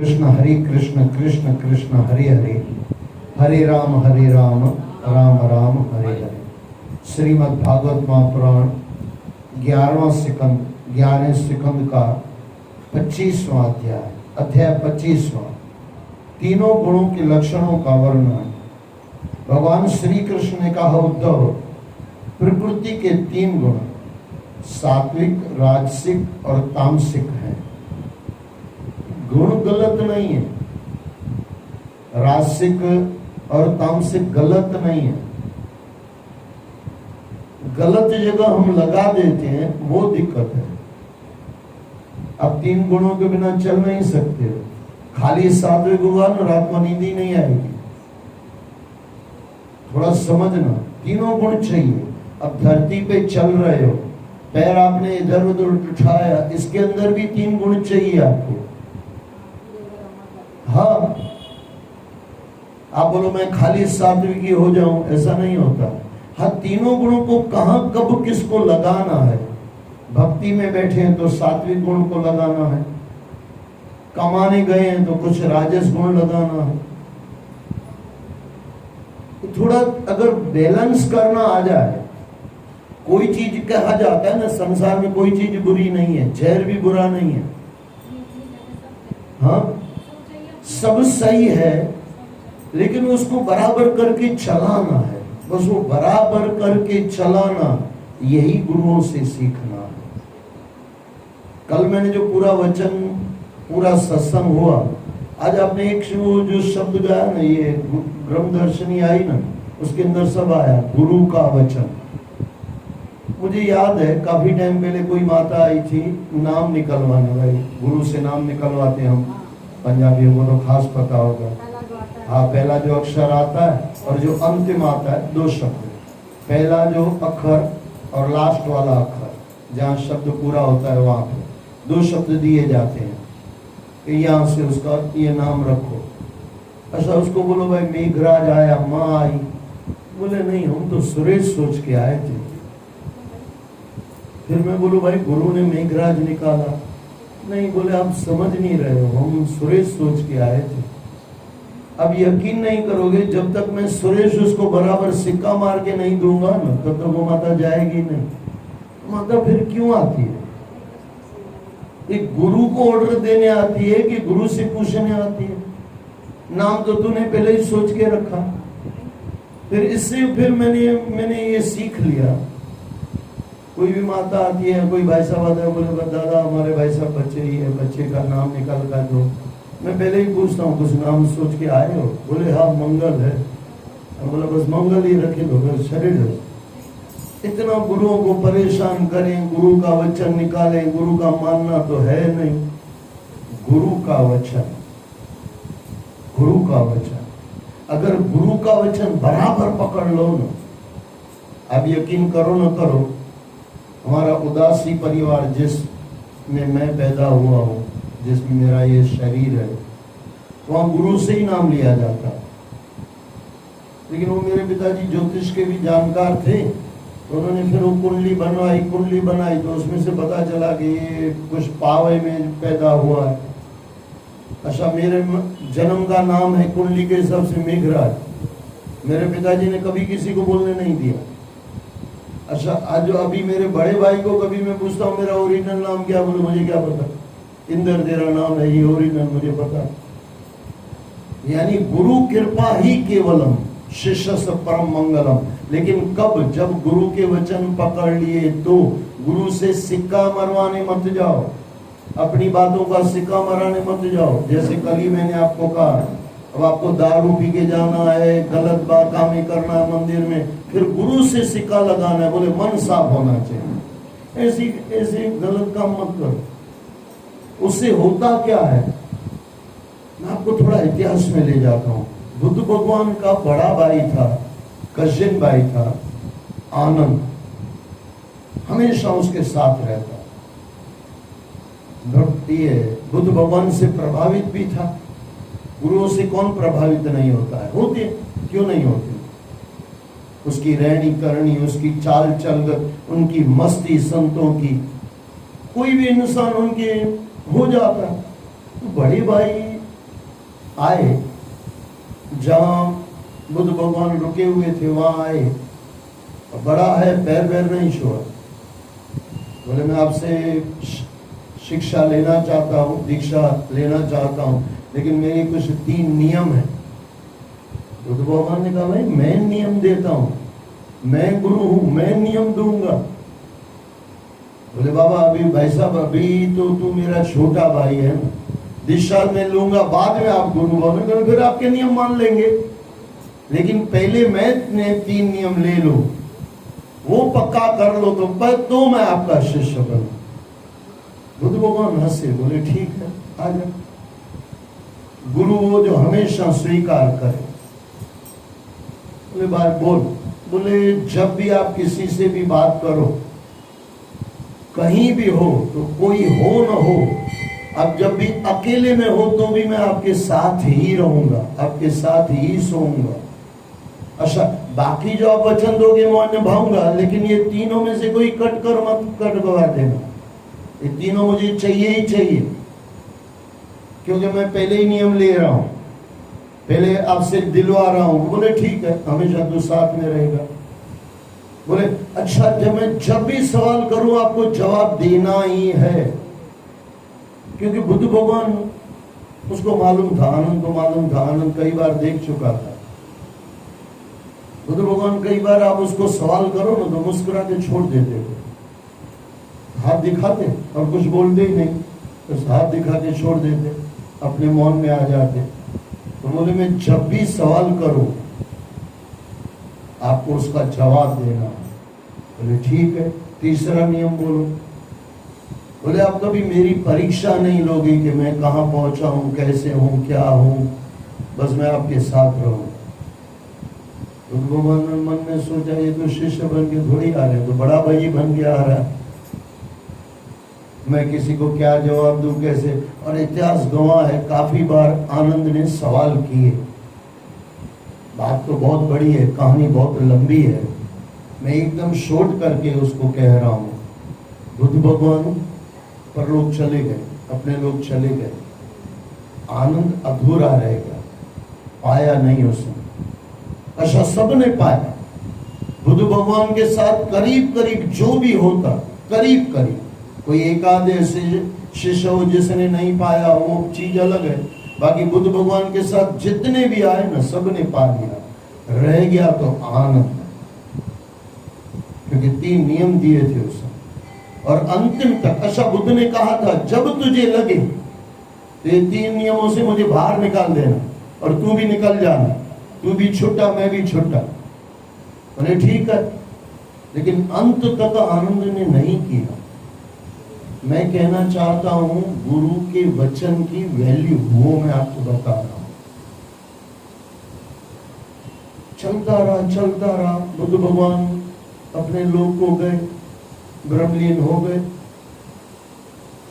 कृष्ण कृष्ण कृष्ण हरे हरे, हरे राम राम राम हरे हरे। श्रीमद् भागवत महापुराण 11वें सिकंद का 25वां अध्याय, अध्याय 25वां, तीनों गुणों के लक्षणों का वर्णन। भगवान श्री कृष्ण ने कहा, उद्धव, प्रकृति के 3 गुण सात्विक, राजसिक और तामसिक हैं। गुण गलत नहीं है, राजसिक और तामसिक गलत नहीं है। गलत जगह हम लगा देते हैं, वो दिक्कत है। अब 3 गुणों के बिना चल नहीं सकते। खाली सात्विक हुआ ना, रात को नींद ही नहीं आएगी। थोड़ा समझना, तीनों गुण चाहिए। अब धरती पे चल रहे हो, पैर आपने इधर उधर उठाया, इसके अंदर भी 3 गुण चाहिए आपको। हाँ, आप बोलो मैं खाली सात्विकी हो जाऊं, ऐसा नहीं होता। हाँ, तीनों गुणों को कहां कब किसको लगाना है। भक्ति में बैठे हैं तो सात्विक गुण को लगाना है, कमाने गए हैं तो कुछ राजस गुण लगाना है। थोड़ा अगर बैलेंस करना आ जाए, कोई चीज कहा जाता है ना, संसार में कोई चीज बुरी नहीं है, जहर भी बुरा नहीं है। हाँ, सब सही है, लेकिन उसको बराबर करके चलाना है। बस वो बराबर करके चलाना, यही गुरुओं से सीखना है। कल मैंने जो पूरा वचन, पूरा सत्संग हुआ, आज आपने एक जो शब्द गाया ना, ये ब्रह्मदर्शनी आई ना, उसके अंदर सब आया, गुरु का वचन। मुझे याद है काफी टाइम पहले कोई माता आई थी नाम निकलवाने, भाई गुरु से नाम निकलवाते हम पंजाबियों को तो खास पता होगा। हाँ, पहला जो अक्षर आता है और जो अंतिम आता है, 2 शब्द। पहला जो अक्षर और लास्ट वाला अक्षर, जहाँ शब्द पूरा होता है वहां पे 2 शब्द दिए जाते हैं कि यहाँ से उसका ये नाम रखो। अच्छा, उसको बोलो भाई मेघराज आया, माँ आई। बोले नहीं, हम तो सुरेश सोच के आए थे। फिर मैं बोलूं भाई गुरु ने मेघराज निकाला। नहीं, बोले आप समझ नहीं रहे हो, हम सुरेश सोच के आए थे। अब यकीन नहीं करोगे, जब तक मैं सुरेश उसको बराबर सिक्का मार के नहीं दूंगा ना, तब तक वो माता जाएगी नहीं। माता फिर क्यों आती है? एक गुरु को ऑर्डर देने आती है कि गुरु से पूछने आती है? नाम तो तूने पहले ही सोच के रखा। फिर मैंने ये सीख लिया। कोई भी माता आती है, कोई भाई साहब आता है, बोले दादा हमारे भाई साहब बच्चे ही है, बच्चे का नाम निकाल कर दो। मैं पहले ही पूछता हूँ, कुछ नाम सोच के आए हो? बोले हाँ मंगल है। बोला बस मंगल ही रखे दो, बस शरीर है। इतना गुरुओं को परेशान करें, गुरु का वचन निकालें, गुरु का मानना तो है नहीं। गुरु का वचन, गुरु का वचन, अगर गुरु का वचन बराबर पकड़ लो ना, अब यकीन करो ना करो, हमारा उदासी परिवार जिसमें मैं पैदा हुआ हूँ, जिसमें मेरा ये शरीर है, वहाँ गुरु से ही नाम लिया जाता। लेकिन वो मेरे पिताजी ज्योतिष के भी जानकार थे, तो उन्होंने फिर वो कुंडली बनाई, तो उसमें से पता चला कि ये कुछ पावे में पैदा हुआ है। अच्छा, मेरे जन्म का नाम है कुंडली के हिसाब से मेघराज। मेरे पिताजी ने कभी किसी को बोलने नहीं दिया। अच्छा, आज जो अभी मेरे बड़े भाई को कभी मैं पूछता हूँ मेरा ओरिजिनल नाम क्या, बोले मुझे क्या पता, इंद्र तेरा नाम है, ये ओरिजिनल मुझे पता। यानी गुरु कृपा ही केवलम, शिष्य से परम मंगलम। लेकिन कब? जब गुरु के वचन पकड़ लिए तो। गुरु से सिक्का मरवाने मत जाओ, अपनी बातों का सिक्का मराने मत जाओ। जैसे कल ही मैंने आपको कहा, अब आपको दारू पी के जाना है, गलत बात कामें करना है मंदिर में, फिर गुरु से सिक्का लगाना है, बोले मन साफ होना चाहिए। ऐसी गलत काम मत करो। उससे होता क्या है, मैं आपको थोड़ा इतिहास में ले जाता हूँ। बुद्ध भगवान का बड़ा भाई था, कजिन भाई था, आनंद, हमेशा उसके साथ रहता। बुद्ध भगवान से प्रभावित भी था। गुरुओं से कौन प्रभावित नहीं होता है? होते, क्यों नहीं होते? उसकी रहनी करनी, उसकी चाल चल, उनकी मस्ती संतों की, कोई भी इंसान उनके हो जाता। तो बड़े भाई आए, जहां बुद्ध भगवान रुके हुए थे वहां आए, बड़ा है, पैर पैर नहीं छुआ। बोले मैं आपसे शिक्षा लेना चाहता हूँ, दीक्षा लेना चाहता हूँ, लेकिन मेरे कुछ 3 नियम है। बुद्ध भगवान ने कहा भाई मैं नियम देता हूँ, मैं गुरु हूं, मैं नियम दूंगा। बोले बाबा अभी भाई साहब अभी तो तू मेरा छोटा भाई है ना, दीक्षा में लूंगा, बाद में आप गुरु बनोगे, फिर आपके नियम मान लेंगे, लेकिन पहले मैं 3 नियम ले लूं, वो पक्का कर लो तो मैं आपका शिष्य बनूं। बुद्ध भगवान हंसे, बोले ठीक है आ जा। गुरु वो जो हमेशा स्वीकार करे। बोले भाई बोल। बोले जब भी आप किसी से भी बात करो, कहीं भी हो, तो कोई हो न हो, अब जब भी अकेले में हो तो भी मैं आपके साथ ही रहूंगा, आपके साथ ही सोऊंगा। अच्छा बाकी जो आप वचन दोगे मैं निभाऊंगा, लेकिन ये तीनों में से कोई कट कर मत कटवा देना, ये तीनों मुझे चाहिए ही चाहिए, क्योंकि मैं पहले ही नियम ले रहा हूं, पहले आपसे दिलवा रहा हूं। बोले ठीक है, हमेशा तो साथ में रहेगा। बोले अच्छा जब भी सवाल करूं आपको जवाब देना ही है, क्योंकि बुद्ध भगवान उसको मालूम था, आनंद को मालूम था, आनंद कई बार देख चुका था। बुद्ध भगवान कई बार आप उसको सवाल करो ना तो मुस्कुरा के छोड़ देते थे, हाथ दिखाते और कुछ बोलते ही नहीं, बस हाथ दिखा के छोड़ देते, अपने मौन में आ जाते। तो बोले मैं जब भी सवाल करूं आपको उसका जवाब देना। बोले ठीक है, तीसरा नियम बोलो। बोले आप कभी मेरी परीक्षा नहीं लोगे कि मैं कहां पहुंचा हूं, कैसे हूं, क्या हूं, बस मैं आपके साथ रहूं। तो भगवान ने मन में सोचा ये तो शिष्य बन के थोड़ी आ रहे, तो बड़ा भाई बन के आ रहा है, मैं किसी को क्या जवाब दूं, कैसे। और इतिहास गवाह है, काफी बार आनंद ने सवाल किए। बात तो बहुत बड़ी है, कहानी बहुत लंबी है, मैं एकदम शॉर्ट करके उसको कह रहा हूं। बुद्ध भगवान पर लोग चले गए, अपने लोग चले गए, आनंद अधूरा रह गया, पाया नहीं उसने। अच्छा सबने पाया, बुद्ध भगवान के साथ करीब करीब जो भी होता, करीब करीब, कोई एक आधे शिष्य हो जिसने नहीं पाया, वो चीज अलग है, बाकी बुद्ध भगवान के साथ जितने भी आए ना सबने पा लिया। रह गया तो आनंद, क्योंकि 3 नियम दिए थे उसने, और अंतिम तक। अच्छा बुद्ध ने कहा था जब तुझे लगे तो ये 3 नियमों से मुझे बाहर निकाल देना और तू भी निकल जाना, तू भी छुट्टा मैं भी छुट्टा। बोले ठीक है, लेकिन अंत तक आनंद ने नहीं किया। मैं कहना चाहता हूं गुरु के वचन की वैल्यू, वो मैं आपको बता रहा हूं। चलता रहा, बुद्ध भगवान अपने लोक को गए, ब्रह्मलीन हो गए।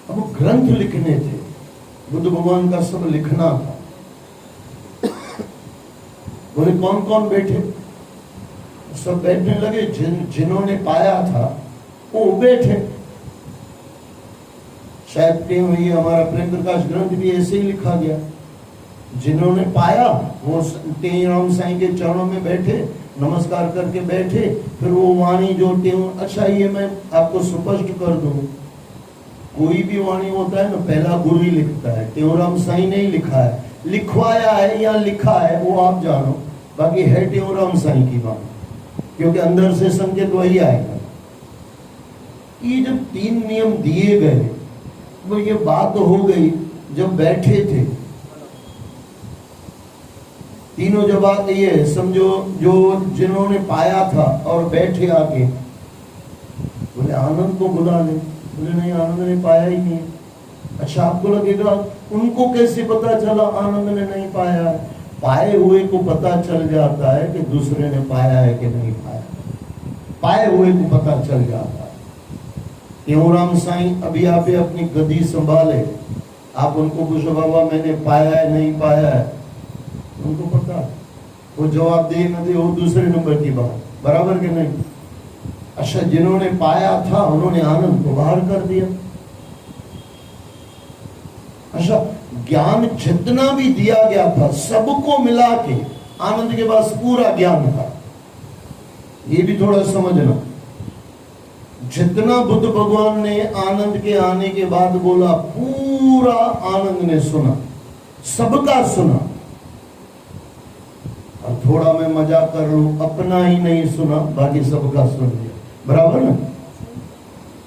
अब ग्रंथ लिखने थे, बुद्ध भगवान का सब लिखना था। बोले कौन कौन बैठे, सब बैठने लगे, जिन्होंने पाया था वो बैठे। शायद ये हमारा प्रेम प्रकाश ग्रंथ भी ऐसे ही लिखा गया, जिन्होंने पाया वो राम साईं के चरणों में बैठे, नमस्कार करके बैठे, फिर वो वाणी जो अच्छा ये मैं आपको स्पष्ट कर दूं, कोई भी वाणी होता है ना पहला गुरु ही लिखता है, टेऊराम साईं ने ही लिखा है, लिखवाया है या लिखा है वो आप जानो, बाकी है टेऊराम साईं की बात, क्योंकि अंदर से संकेत वही आएगा। ये जब 3 नियम दिए गए, वो ये बात हो गई जब बैठे थे तीनों, जब बात ये समझो जो जिन्होंने पाया था और बैठे आके, बोले आनंद को बुला ले। बोले नहीं, आनंद ने पाया ही नहीं। अच्छा आपको लगेगा उनको कैसे पता चला आनंद ने नहीं पाया? पाए हुए को पता चल जाता है कि दूसरे ने पाया है कि नहीं पाया, पाए हुए को पता चल जाता है। टेऊराम साईं अभी आप अपनी गद्दी संभाले, आप उनको पूछो बाबा मैंने पाया है नहीं पाया है, उनको पता, वो जवाब दे न दे वो दूसरे नंबर की बात, बराबर के नहीं। अच्छा जिन्होंने पाया था उन्होंने आनंद को बाहर कर दिया। अच्छा ज्ञान जितना भी दिया गया था सबको मिला के आनंद के पास पूरा ज्ञान था। ये भी थोड़ा समझना, जितना बुद्ध भगवान ने आनंद के आने के बाद बोला पूरा आनंद ने सुना, सबका सुना। और थोड़ा मैं मजाक कर लूं, अपना ही नहीं सुना, बाकी सबका सुन लिया, बराबर ना?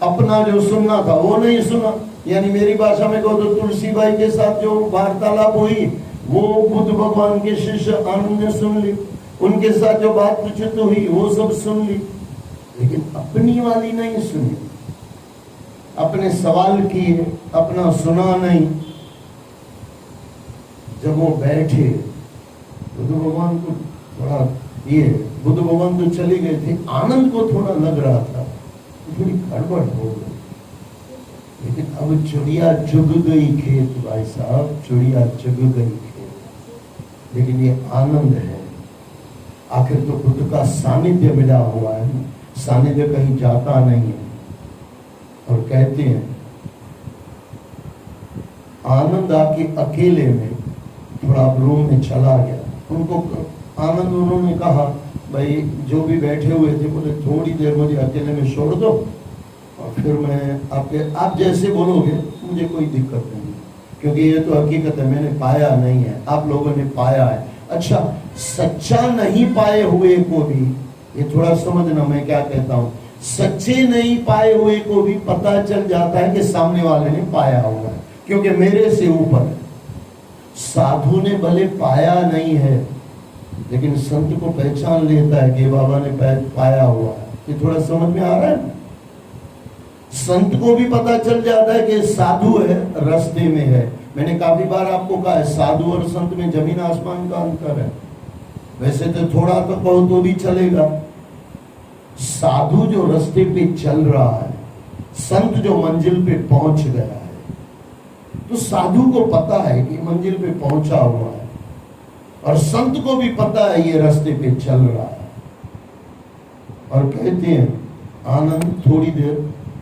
अपना जो सुनना था वो नहीं सुना, यानी मेरी भाषा में कहो तो तुलसी बाई के साथ जो वार्तालाप हुई वो बुद्ध भगवान के शिष्य आनंद ने सुन ली, उनके साथ जो बातचीत हुई वो सब सुन ली, लेकिन अपनी वाली नहीं सुनी। अपने सवाल किए, अपना सुना नहीं। जब वो बैठे बुद्ध भगवान को थोड़ा बुद्ध भगवान तो चले गए थे, आनंद को थोड़ा लग रहा था थोड़ी गड़बड़ हो गई। लेकिन अब चिड़िया चुग गई खेत, भाई साहब, चिड़िया चुग गई खेत। लेकिन ये आनंद है, आखिर तो बुद्ध का सानिध्य मिला हुआ है, सानिध्य कहीं जाता नहीं है। और कहते हैं आनंद आके अकेले में थोड़ा रूम में चला गया। उनको आनंद, उन्होंने कहा भाई जो भी बैठे हुए थे, बोले थोड़ी देर मुझे अकेले में छोड़ दो और फिर मैं आप जैसे बोलोगे मुझे कोई दिक्कत नहीं, क्योंकि ये तो हकीकत है, मैंने पाया नहीं है, आप लोगों ने पाया है। अच्छा, सच्चा नहीं पाए हुए को भी, ये थोड़ा समझना मैं क्या कहता हूँ, सच्चे नहीं पाए हुए को भी पता चल जाता है कि सामने वाले ने पाया हुआ है, क्योंकि मेरे से ऊपर है। साधु ने भले पाया नहीं है, लेकिन संत को पहचान लेता है कि बाबा ने पाया हुआ है। ये थोड़ा समझ में आ रहा है? संत को भी पता चल जाता है कि साधु है, रास्ते में है। मैंने काफी बार आपको कहा है, साधु और संत में जमीन आसमान का अंतर है। वैसे तो थोड़ा तो कहो तो भी चलेगा। साधु जो रास्ते पे चल रहा है, संत जो मंजिल पे पहुंच गया है, तो साधु को पता है कि मंजिल पे पहुंचा हुआ है, और संत को भी पता है ये रास्ते पे चल रहा है। और कहते हैं आनंद थोड़ी देर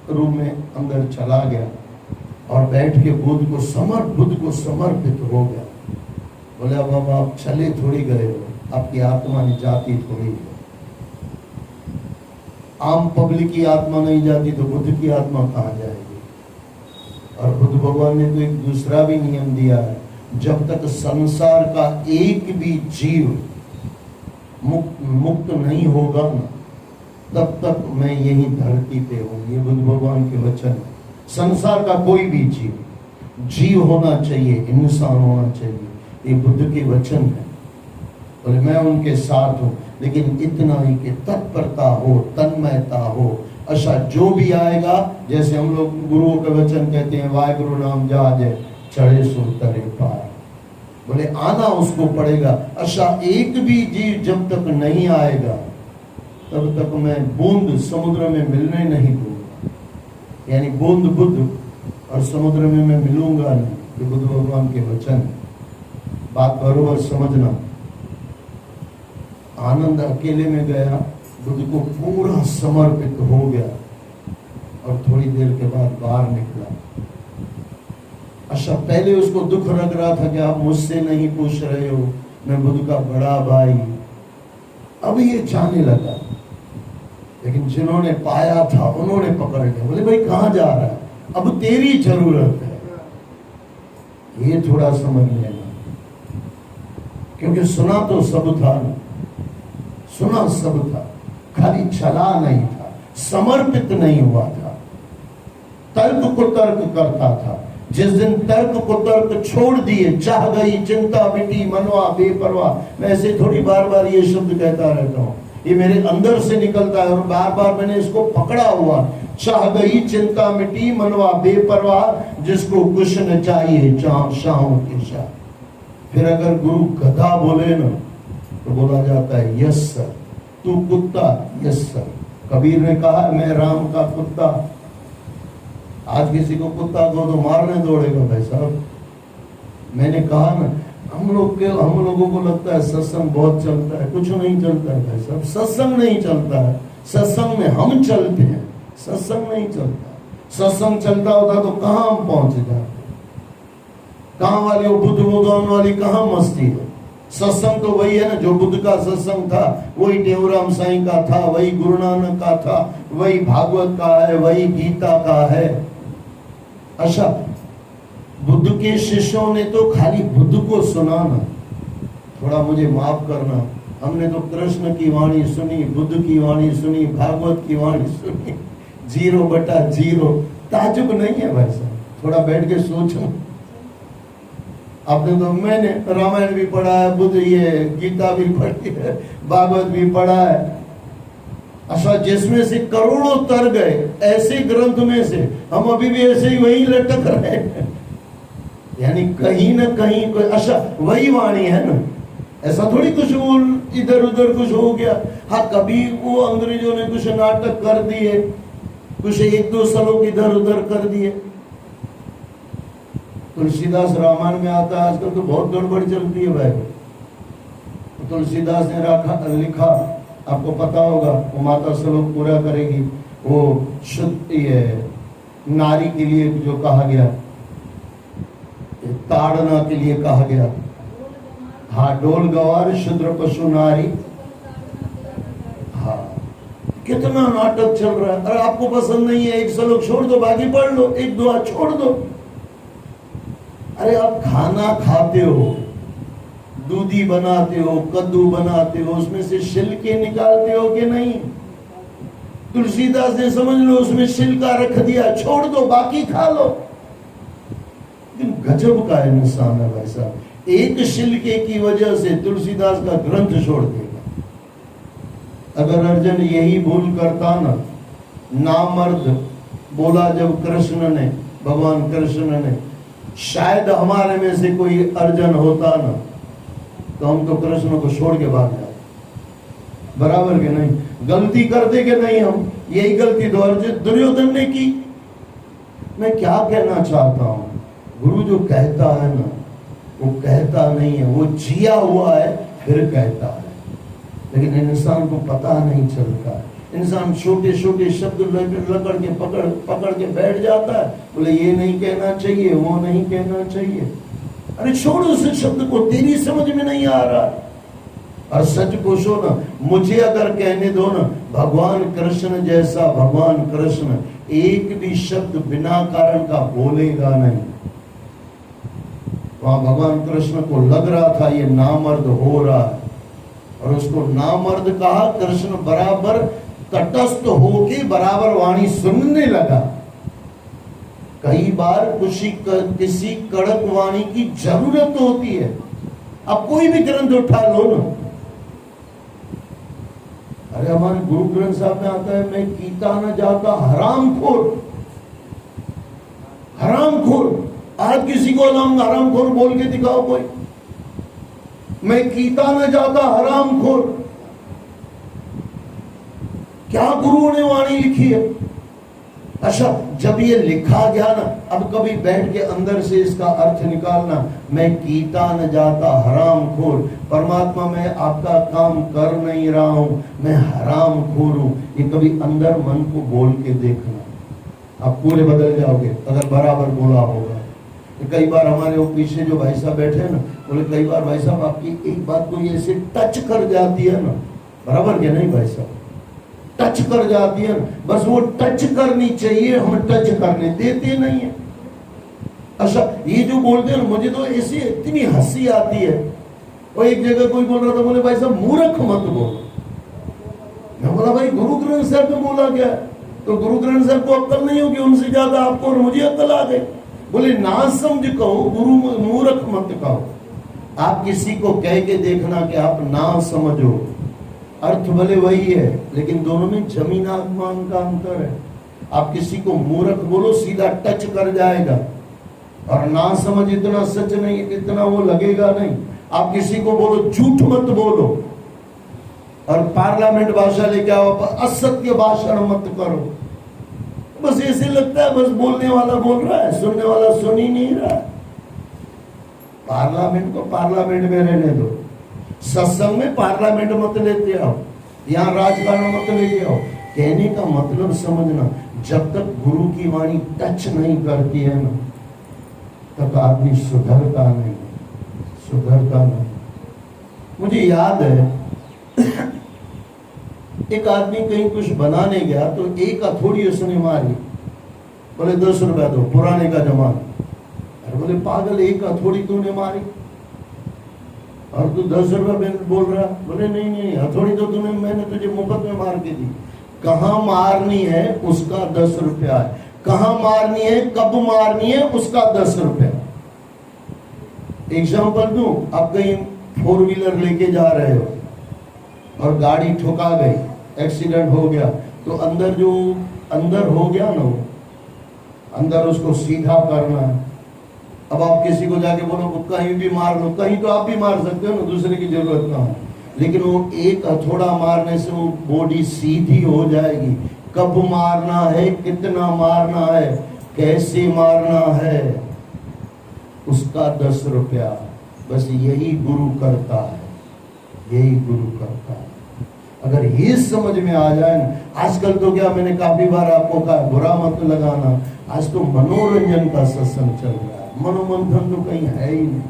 रूम में अंदर चला गया और बैठ के बुद्ध को समर्पित हो गया। बोले अब आप चले थोड़ी गए हो, आपकी आत्मा ने जाती थोड़ी है। आम पब्लिक की आत्मा नहीं जाती तो बुद्ध की आत्मा कहाँ जाएगी? और बुद्ध भगवान ने तो एक दूसरा भी नियम दिया है, जब तक संसार का एक भी जीव मुक्त नहीं होगा ना, तब तक मैं यही धरती पे हूँ। ये बुद्ध भगवान के वचन है। संसार का कोई भी जीव होना चाहिए, इंसान होना चाहिए, ये बुद्ध के वचन है। बोले मैं उनके साथ हूँ, लेकिन इतना ही कि तत्परता हो, तन्मयता हो। अच्छा, जो भी आएगा, जैसे हम लोग गुरुओं के वचन कहते हैं, वाहिगुरु नाम जाजे चढ़े सुर तरे पार। बोले आना उसको पड़ेगा। अच्छा, एक भी जीव जब तक नहीं आएगा तब तक मैं बूंद समुद्र में मिलने नहीं दूंगा। यानी बूंद बुद्ध और समुद्र में मैं मिलूंगा नहीं। ये बुद्ध भगवान के वचन है, बात बरोबर समझना। आनंद अकेले में गया, बुद्ध को पूरा समर्पित हो गया और थोड़ी देर के बाद बाहर निकला। अच्छा, पहले उसको दुख लग रहा था कि आप मुझसे नहीं पूछ रहे हो, मैं बुद्ध का बड़ा भाई। अब ये जाने लगा, लेकिन जिन्होंने पाया था उन्होंने पकड़ लिया। बोले भाई कहाँ जा रहा है, अब तेरी जरूरत है। ये थोड़ा समझ लेना, क्योंकि सुना तो सब था ना, सुना सब था, खाली चला नहीं था, समर्पित नहीं हुआ था, तर्क को तर्क करता था। जिस दिन तर्क को तर्क छोड़ दिए, चाह गई चिंता मिटी मनवा बेपरवाह। मैं ऐसे थोड़ी बार बार ये शब्द कहता रहता हूँ, ये मेरे अंदर से निकलता है और बार बार मैंने इसको पकड़ा हुआ। चाह गई चिंता मिटी मनवा बेपरवाह, जिसको कुछ न चाहिए शाहों की शाह। फिर अगर गुरु गधा बोले ना तो बोला जाता है यस सर। तू कुत्ता, यस सर। कबीर ने कहा मैं राम का कुत्ता। आज किसी को कुत्ता को तो मारने दौड़ेगा भाई साहब। मैंने कहा ना, हम लोगों को लगता है सत्संग बहुत चलता है, कुछ नहीं चलता है भाई साहब। सत्संग नहीं चलता है, सत्संग में हम चलते हैं, सत्संग नहीं चलता। सत्संग चलता होता तो कहां हम पहुंच जाते। कहाँ वाली वो बुद्ध भगवान वाली कहाँ मस्ती है? सत्संग तो वही है ना जो बुद्ध का सत्संग था, वही टेवराम साईं का था, वही गुरु नानक का था, वही भागवत का है, वही गीता का है। अच्छा, बुद्ध के शिष्यों ने तो खाली बुद्ध को सुना ना, थोड़ा मुझे माफ करना, हमने तो कृष्ण की वाणी सुनी, बुद्ध की वाणी सुनी, भागवत की वाणी सुनी, 0/0। ताजुब नहीं है भाई साहब, थोड़ा बैठ के सोचो। आपने तो, मैंने रामायण भी पढ़ा है, बुद्ध ये गीता भी पढ़ी है, भागवत भी पढ़ा है। अच्छा, जिसमें से करोड़ों तर गए, ऐसे ग्रंथ में से हम अभी भी ऐसे ही वही लटक रहे हैं, यानी कहीं ना कहीं कोई, अच्छा वही वाणी है ना, ऐसा थोड़ी कुछ वो इधर उधर कुछ हो गया। हाँ, कभी वो अंग्रेजों ने कुछ नाटक कर दिए, कुछ 1-2 श्लोक इधर उधर कर दिए। तुलसीदास रामायण में आता है, आजकल तो बहुत गड़बड़ चलती है भाई। तुलसीदास ने लिखा, आपको पता होगा, वो माता श्लोक पूरा करेगी, वो शुद्ध ये नारी के लिए जो कहा गया, ताड़ना के लिए कहा गया, हाँ, डोल गवार शूद्र पशु नारी, हाँ, कितना नाटक चल रहा है। अरे आपको पसंद नहीं है, 1 श्लोक छोड़ दो, बाकी पढ़ लो, 1-2 हाथ छोड़ दो। अरे आप खाना खाते हो, दूधी बनाते हो, कद्दू बनाते हो, उसमें से छिलके निकालते हो कि नहीं? तुलसीदास ने समझ लो उसमें छिलका रख दिया, छोड़ दो, बाकी खा लो। लेकिन गजब का इंसान है भाई साहब, एक छिलके की वजह से तुलसीदास का ग्रंथ छोड़ देगा। अगर अर्जुन यही भूल करता ना, नामर्द बोला जब कृष्ण ने, भगवान कृष्ण ने, शायद हमारे में से कोई अर्जुन होता ना, तो हम तो कृष्ण को छोड़ के भाग जाते, बराबर के नहीं? गलती करते कि नहीं हम? यही गलती तो अर्जुन दुर्योधन ने की। मैं क्या कहना चाहता हूं, गुरु जो कहता है ना, वो कहता नहीं है, वो जिया हुआ है फिर कहता है, लेकिन इंसान को पता नहीं चलता। इंसान छोटे छोटे शब्द लकड़ के पकड़ के बैठ जाता है, बोले ये नहीं कहना चाहिए, वो नहीं कहना चाहिए। अरे छोड़ो उस शब्द को, तेरी समझ में नहीं आ रहा। और सच पूछो ना, मुझे अगर कहने दो ना, भगवान कृष्ण जैसा भगवान कृष्ण एक भी शब्द बिना कारण का बोलेगा नहीं। वहां भगवान कृष्ण को लग रहा था ये नामर्द हो रहा है, और उसको नामर्द कहा। कृष्ण बराबर तटस्थ होके बराबर वाणी सुनने लगा। कई बार किसी कड़क वाणी की जरूरत होती है। अब कोई भी ग्रंथ उठा लो ना, अरे हमारे गुरु ग्रंथ साहब में आता है, मैं कीता न जाता हरामखोर, हरामखोर। आज किसी को हरामखोर बोल के दिखाओ कोई, मैं कीता न जाता हरामखोर। क्या गुरुओं ने वाणी लिखी है? अच्छा, जब ये लिखा गया ना, अब कभी बैठ के अंदर से इसका अर्थ निकालना, मैं कीता न जाता हरामखोर। परमात्मा, मैं आपका काम कर नहीं रहा हूं, मैं हरामखोर हूं। ये कभी अंदर मन को बोल के देखना, आप पूरे बदल जाओगे अगर बराबर बोला होगा। कई बार हमारे वो पीछे जो भाई साहब बैठे हैं ना, बोले कई बार भाई साहब आपकी एक बात को ऐसे टच कर जाती है ना, बराबर क्या नहीं भाई साहब, टच कर जाती है, बस वो टच करनी चाहिए, हम टच करने देते नहीं है। अच्छा, ये जो बोलते हैं मुझे तो ऐसी इतनी हंसी आती है। और एक जगह कोई बोल रहा था, बोले भाई साहब मूर्ख मत बोलो। मैं बोला भाई गुरु ग्रंथ साहब ने बोला क्या? तो गुरु ग्रंथ साहब को अक्ल नहीं होगी, उनसे ज्यादा आपको और मुझे अक्ल आ गई। बोले ना समझ कहो, गुरु मूर्ख मत कहो। आप किसी को कह के देखना कि आप ना समझो, अर्थ भले वही है, लेकिन दोनों में जमीन आसमान का अंतर है। आप किसी को मूर्ख बोलो, सीधा टच कर जाएगा, और ना समझ इतना सच नहीं, इतना वो लगेगा नहीं। आप किसी को बोलो झूठ मत बोलो, और पार्लियामेंट भाषा लेके आओ, असत्य भाषण मत करो। बस ऐसे लगता है बस बोलने वाला बोल रहा है, सुनने वाला सुन ही नहीं रहा। पार्लियामेंट को पार्लियामेंट में रहने दो, सत्संग में पार्लियामेंट मत लेते आओ, यहाँ राजकारण मत लेके आओ। कहने का मतलब समझना, जब तक गुरु की वाणी टच नहीं करती है ना, तब आदमी सुधरता नहीं, सुधरता नहीं। मुझे याद है एक आदमी कहीं कुछ बनाने गया तो एक हथौड़ी उसने मारी, बोले 10 रुपया दो, पुराने का जमाना। अरे बोले पागल, एक हथौड़ी तूने मारी और तू 10 रुपया बोल रहा? बोले नहीं नहीं, हथौड़ी तो तूने, मैंने तुझे मुफ्त में मार के दी। कहाँ मारनी है उसका 10 रुपया है, कहाँ मारनी है, कब मारनी है, उसका 10 रुपया। एग्जाम्पल दूं, आप कहीं 4 व्हीलर लेके जा रहे हो और गाड़ी ठुका गई, एक्सीडेंट हो गया, तो अंदर जो अंदर हो गया ना, वो अंदर उसको सीधा करना है। अब आप किसी को जाके बोलो कहीं भी मार लो, कहीं तो आप भी मार सकते हो ना, दूसरे की जरूरत ना हो, लेकिन वो एक हथौड़ा मारने से वो बॉडी सीधी हो जाएगी। कब मारना है, कितना मारना है, कैसे मारना है, उसका 10 रुपया। बस यही गुरु करता है, यही गुरु करता है। अगर ये समझ में आ जाए ना, आजकल तो क्या, मैंने काफी बार आपको कहा, बुरा मत लगाना, आज तो मनोरंजन का सत्संग चल रहा है, मनोमंथन तो कहीं है ही नहीं।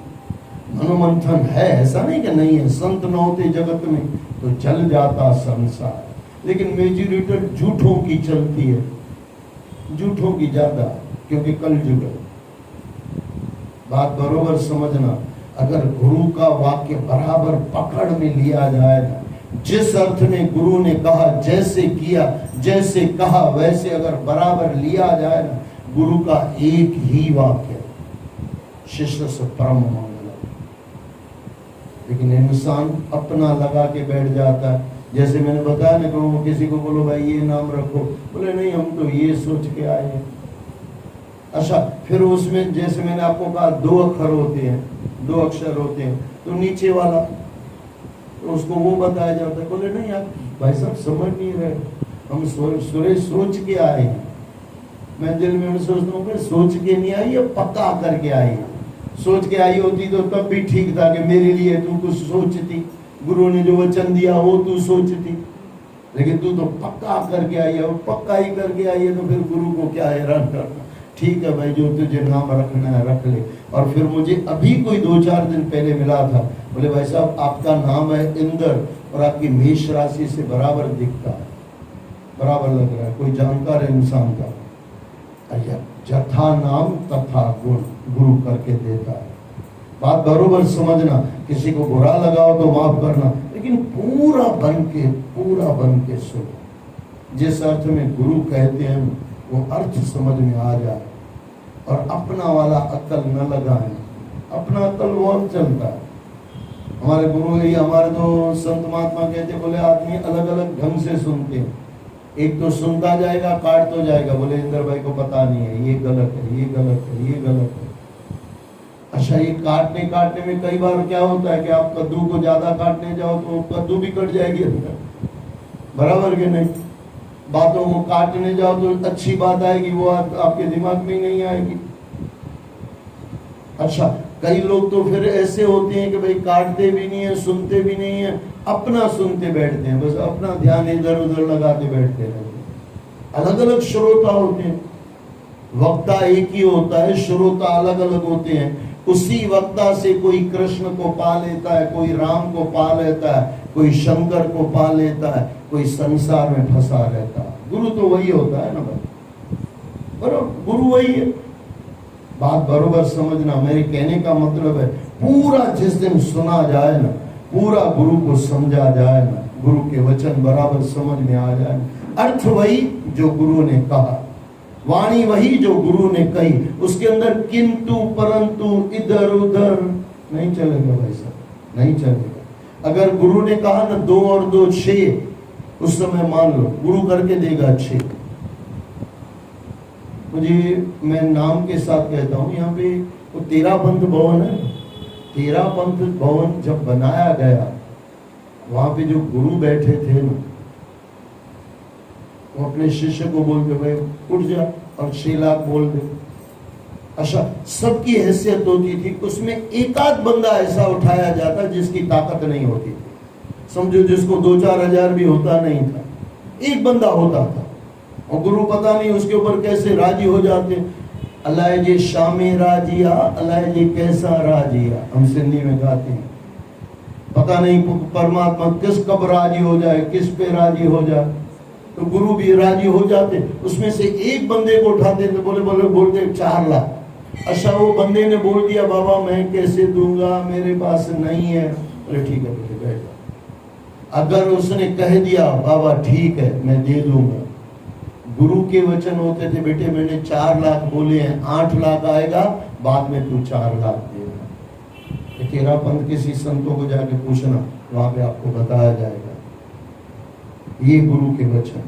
मनोमंथन है, ऐसा नहीं कि नहीं है, संत न होते जगत में तो चल जाता संसार, लेकिन मेजॉरिटी झूठों की चलती है, झूठों की ज्यादा, क्योंकि कलयुग है। बात बरोबर समझना, अगर गुरु का वाक्य बराबर पकड़ में लिया जाए ना, जिस अर्थ में गुरु ने कहा, जैसे किया, जैसे कहा वैसे अगर बराबर लिया जाए ना, गुरु का एक ही वाक्य, शिष्य से परम मंगल। लेकिन इंसान अपना लगा के बैठ जाता है। जैसे मैंने बताया ना, कि किसी को बोलो भाई ये नाम रखो, बोले नहीं हम तो ये सोच के आए हैं। अच्छा, फिर उसमें जैसे मैंने आपको कहा 2 अक्षर होते हैं, 2 अक्षर होते हैं, तो नीचे वाला तो उसको वो बताया जाता है। बोले नहीं आप भाई साहब समझ नहीं रहे, हम सोच के आए हैं। मैं दिल में सोचता हूँ सोच के नहीं आई, पक्का करके आई है। सोच के आई होती तो तब भी ठीक था कि मेरे लिए तू कुछ सोचती, गुरु ने जो वचन दिया वो तू सोचती, लेकिन तू तो पक्का करके आई है, और पक्का ही करके आई है, तो फिर गुरु को क्या हैरान करना। ठीक है भाई, जो तुझे नाम रखना है रख ले। और फिर मुझे अभी कोई 2-4 दिन पहले मिला था, बोले भाई साहब आपका नाम है इंद्र और आपकी मेष राशि से बराबर दिखता है, बराबर लग रहा है, कोई जानकार है इंसान का। जथा नाम तथा गुण गुरु करके देता है। बात बरोबर समझना, किसी को बुरा लगाओ तो माफ करना, लेकिन पूरा बन के सुनो। जिस अर्थ में गुरु कहते हैं वो अर्थ समझ में आ जाए, और अपना वाला अकल न लगाए। अपना अकल बहुत चलता है। हमारे गुरु ही, हमारे तो संत महात्मा कहते, बोले आदमी अलग अलग ढंग से सुनते हैं। एक तो सुनता जाएगा, काट तो जाएगा, बोले इंद्र भाई को पता नहीं है, ये गलत है, ये गलत है, ये गलत है। अच्छा, ये काटने में कई बार क्या होता है कि आप कद्दू को ज्यादा काटने जाओ तो कद्दू भी कट जाएगी, बराबर के नहीं। बातों को काटने जाओ तो अच्छी बात आएगी, वो आपके दिमाग में नहीं आएगी। अच्छा, कई लोग तो फिर ऐसे होते हैं कि भाई काटते भी नहीं है, सुनते भी नहीं है, अपना सुनते बैठते हैं, बस अपना ध्यान इधर उधर लगाते बैठते रहते। अलग अलग श्रोता होते हैं, वक्ता एक ही होता है, श्रोता अलग अलग होते हैं। उसी वक्ता से कोई कृष्ण को पा लेता है, कोई राम को पा लेता है, कोई शंकर को पा लेता है, कोई संसार में फंसा रहता है। गुरु तो वही होता है ना भाई, बरोबर, गुरु वही है। बात बरोबर समझना, मेरे कहने का मतलब है पूरा जिस दिन सुना जाए ना, पूरा गुरु को समझा जाए ना, गुरु के वचन बराबर समझ में आ जाए, अर्थ वही जो गुरु ने कहा, वाणी वही जो गुरु ने कही, उसके अंदर किंतु परंतु इधर उधर नहीं चलेगा भाई साहब, नहीं चलेगा। अगर गुरु ने कहा ना 2 और 2 6, उस समय मान लो गुरु करके देगा 6। मुझे, मैं नाम के साथ कहता हूँ, यहाँ पे वो 13 पंथ भवन है, 13 पंथ भवन जब बनाया गया, वहां पे जो गुरु बैठे थे ना, वो अपने शिष्य को बोलते भाई उठ जा और 6 लाख बोल दे। अच्छा, सबकी हैसियत होती थी, उसमें एक आध बंदा ऐसा उठाया जाता जिसकी ताकत नहीं होती थी, समझो जिसको 2-4 हजार भी होता नहीं था, एक बंदा होता था, और गुरु पता नहीं उसके ऊपर कैसे राजी हो जाते। अल्लाह जी शामी राजिया, अल्लाह जी कैसा राजिया, हम सिंधी में गाते हैं। पता नहीं परमात्मा किस कब राजी हो जाए, किस पे राजी हो जाए। तो गुरु भी राजी हो जाते, उसमें से एक बंदे को उठाते तो बोलते 4 लाख। अच्छा वो बंदे ने बोल दिया बाबा मैं कैसे दूंगा, मेरे पास नहीं है। बोले ठीक है बेटे बैठ जाओ। अगर उसने कह दिया बाबा ठीक है मैं दे दूंगा, गुरु के वचन होते थे बेटे मैंने 4 लाख बोले हैं, 8 लाख आएगा, बाद में तू 4 लाख देना। तेरा पंथ किसी संतों को जाके पूछना, वहां पे आपको बताया जाएगा। ये गुरु के वचन।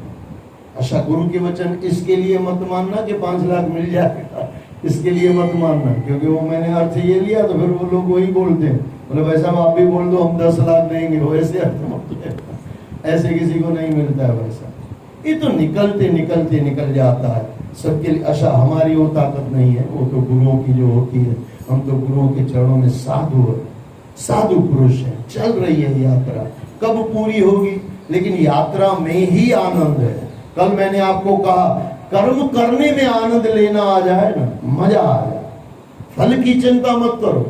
अच्छा गुरु के वचन इसके लिए मत मानना कि 5 लाख मिल जाएगा, इसके लिए मत मानना, क्योंकि वो मैंने अर्थ ये लिया तो फिर वो लोग वही बोलते हैं। बोले भाई साहब आप भी बोल दो हम 10 लाख देंगे, वो ऐसे अर्थ मत लेना, ऐसे किसी को नहीं मिलता है वैसा। ये तो निकलते निकलते निकल जाता है सबके लिए। अच्छा हमारी वो ताकत नहीं है, वो तो गुरुओं की जो होती है। हम तो गुरुओं के चरणों में साधु है, साधु पुरुष है। चल रही है यात्रा, कब पूरी होगी, लेकिन यात्रा में ही आनंद है। कल मैंने आपको कहा कर्म करने में आनंद लेना आ जाए ना, मजा आ जाए। फल की चिंता मत करो,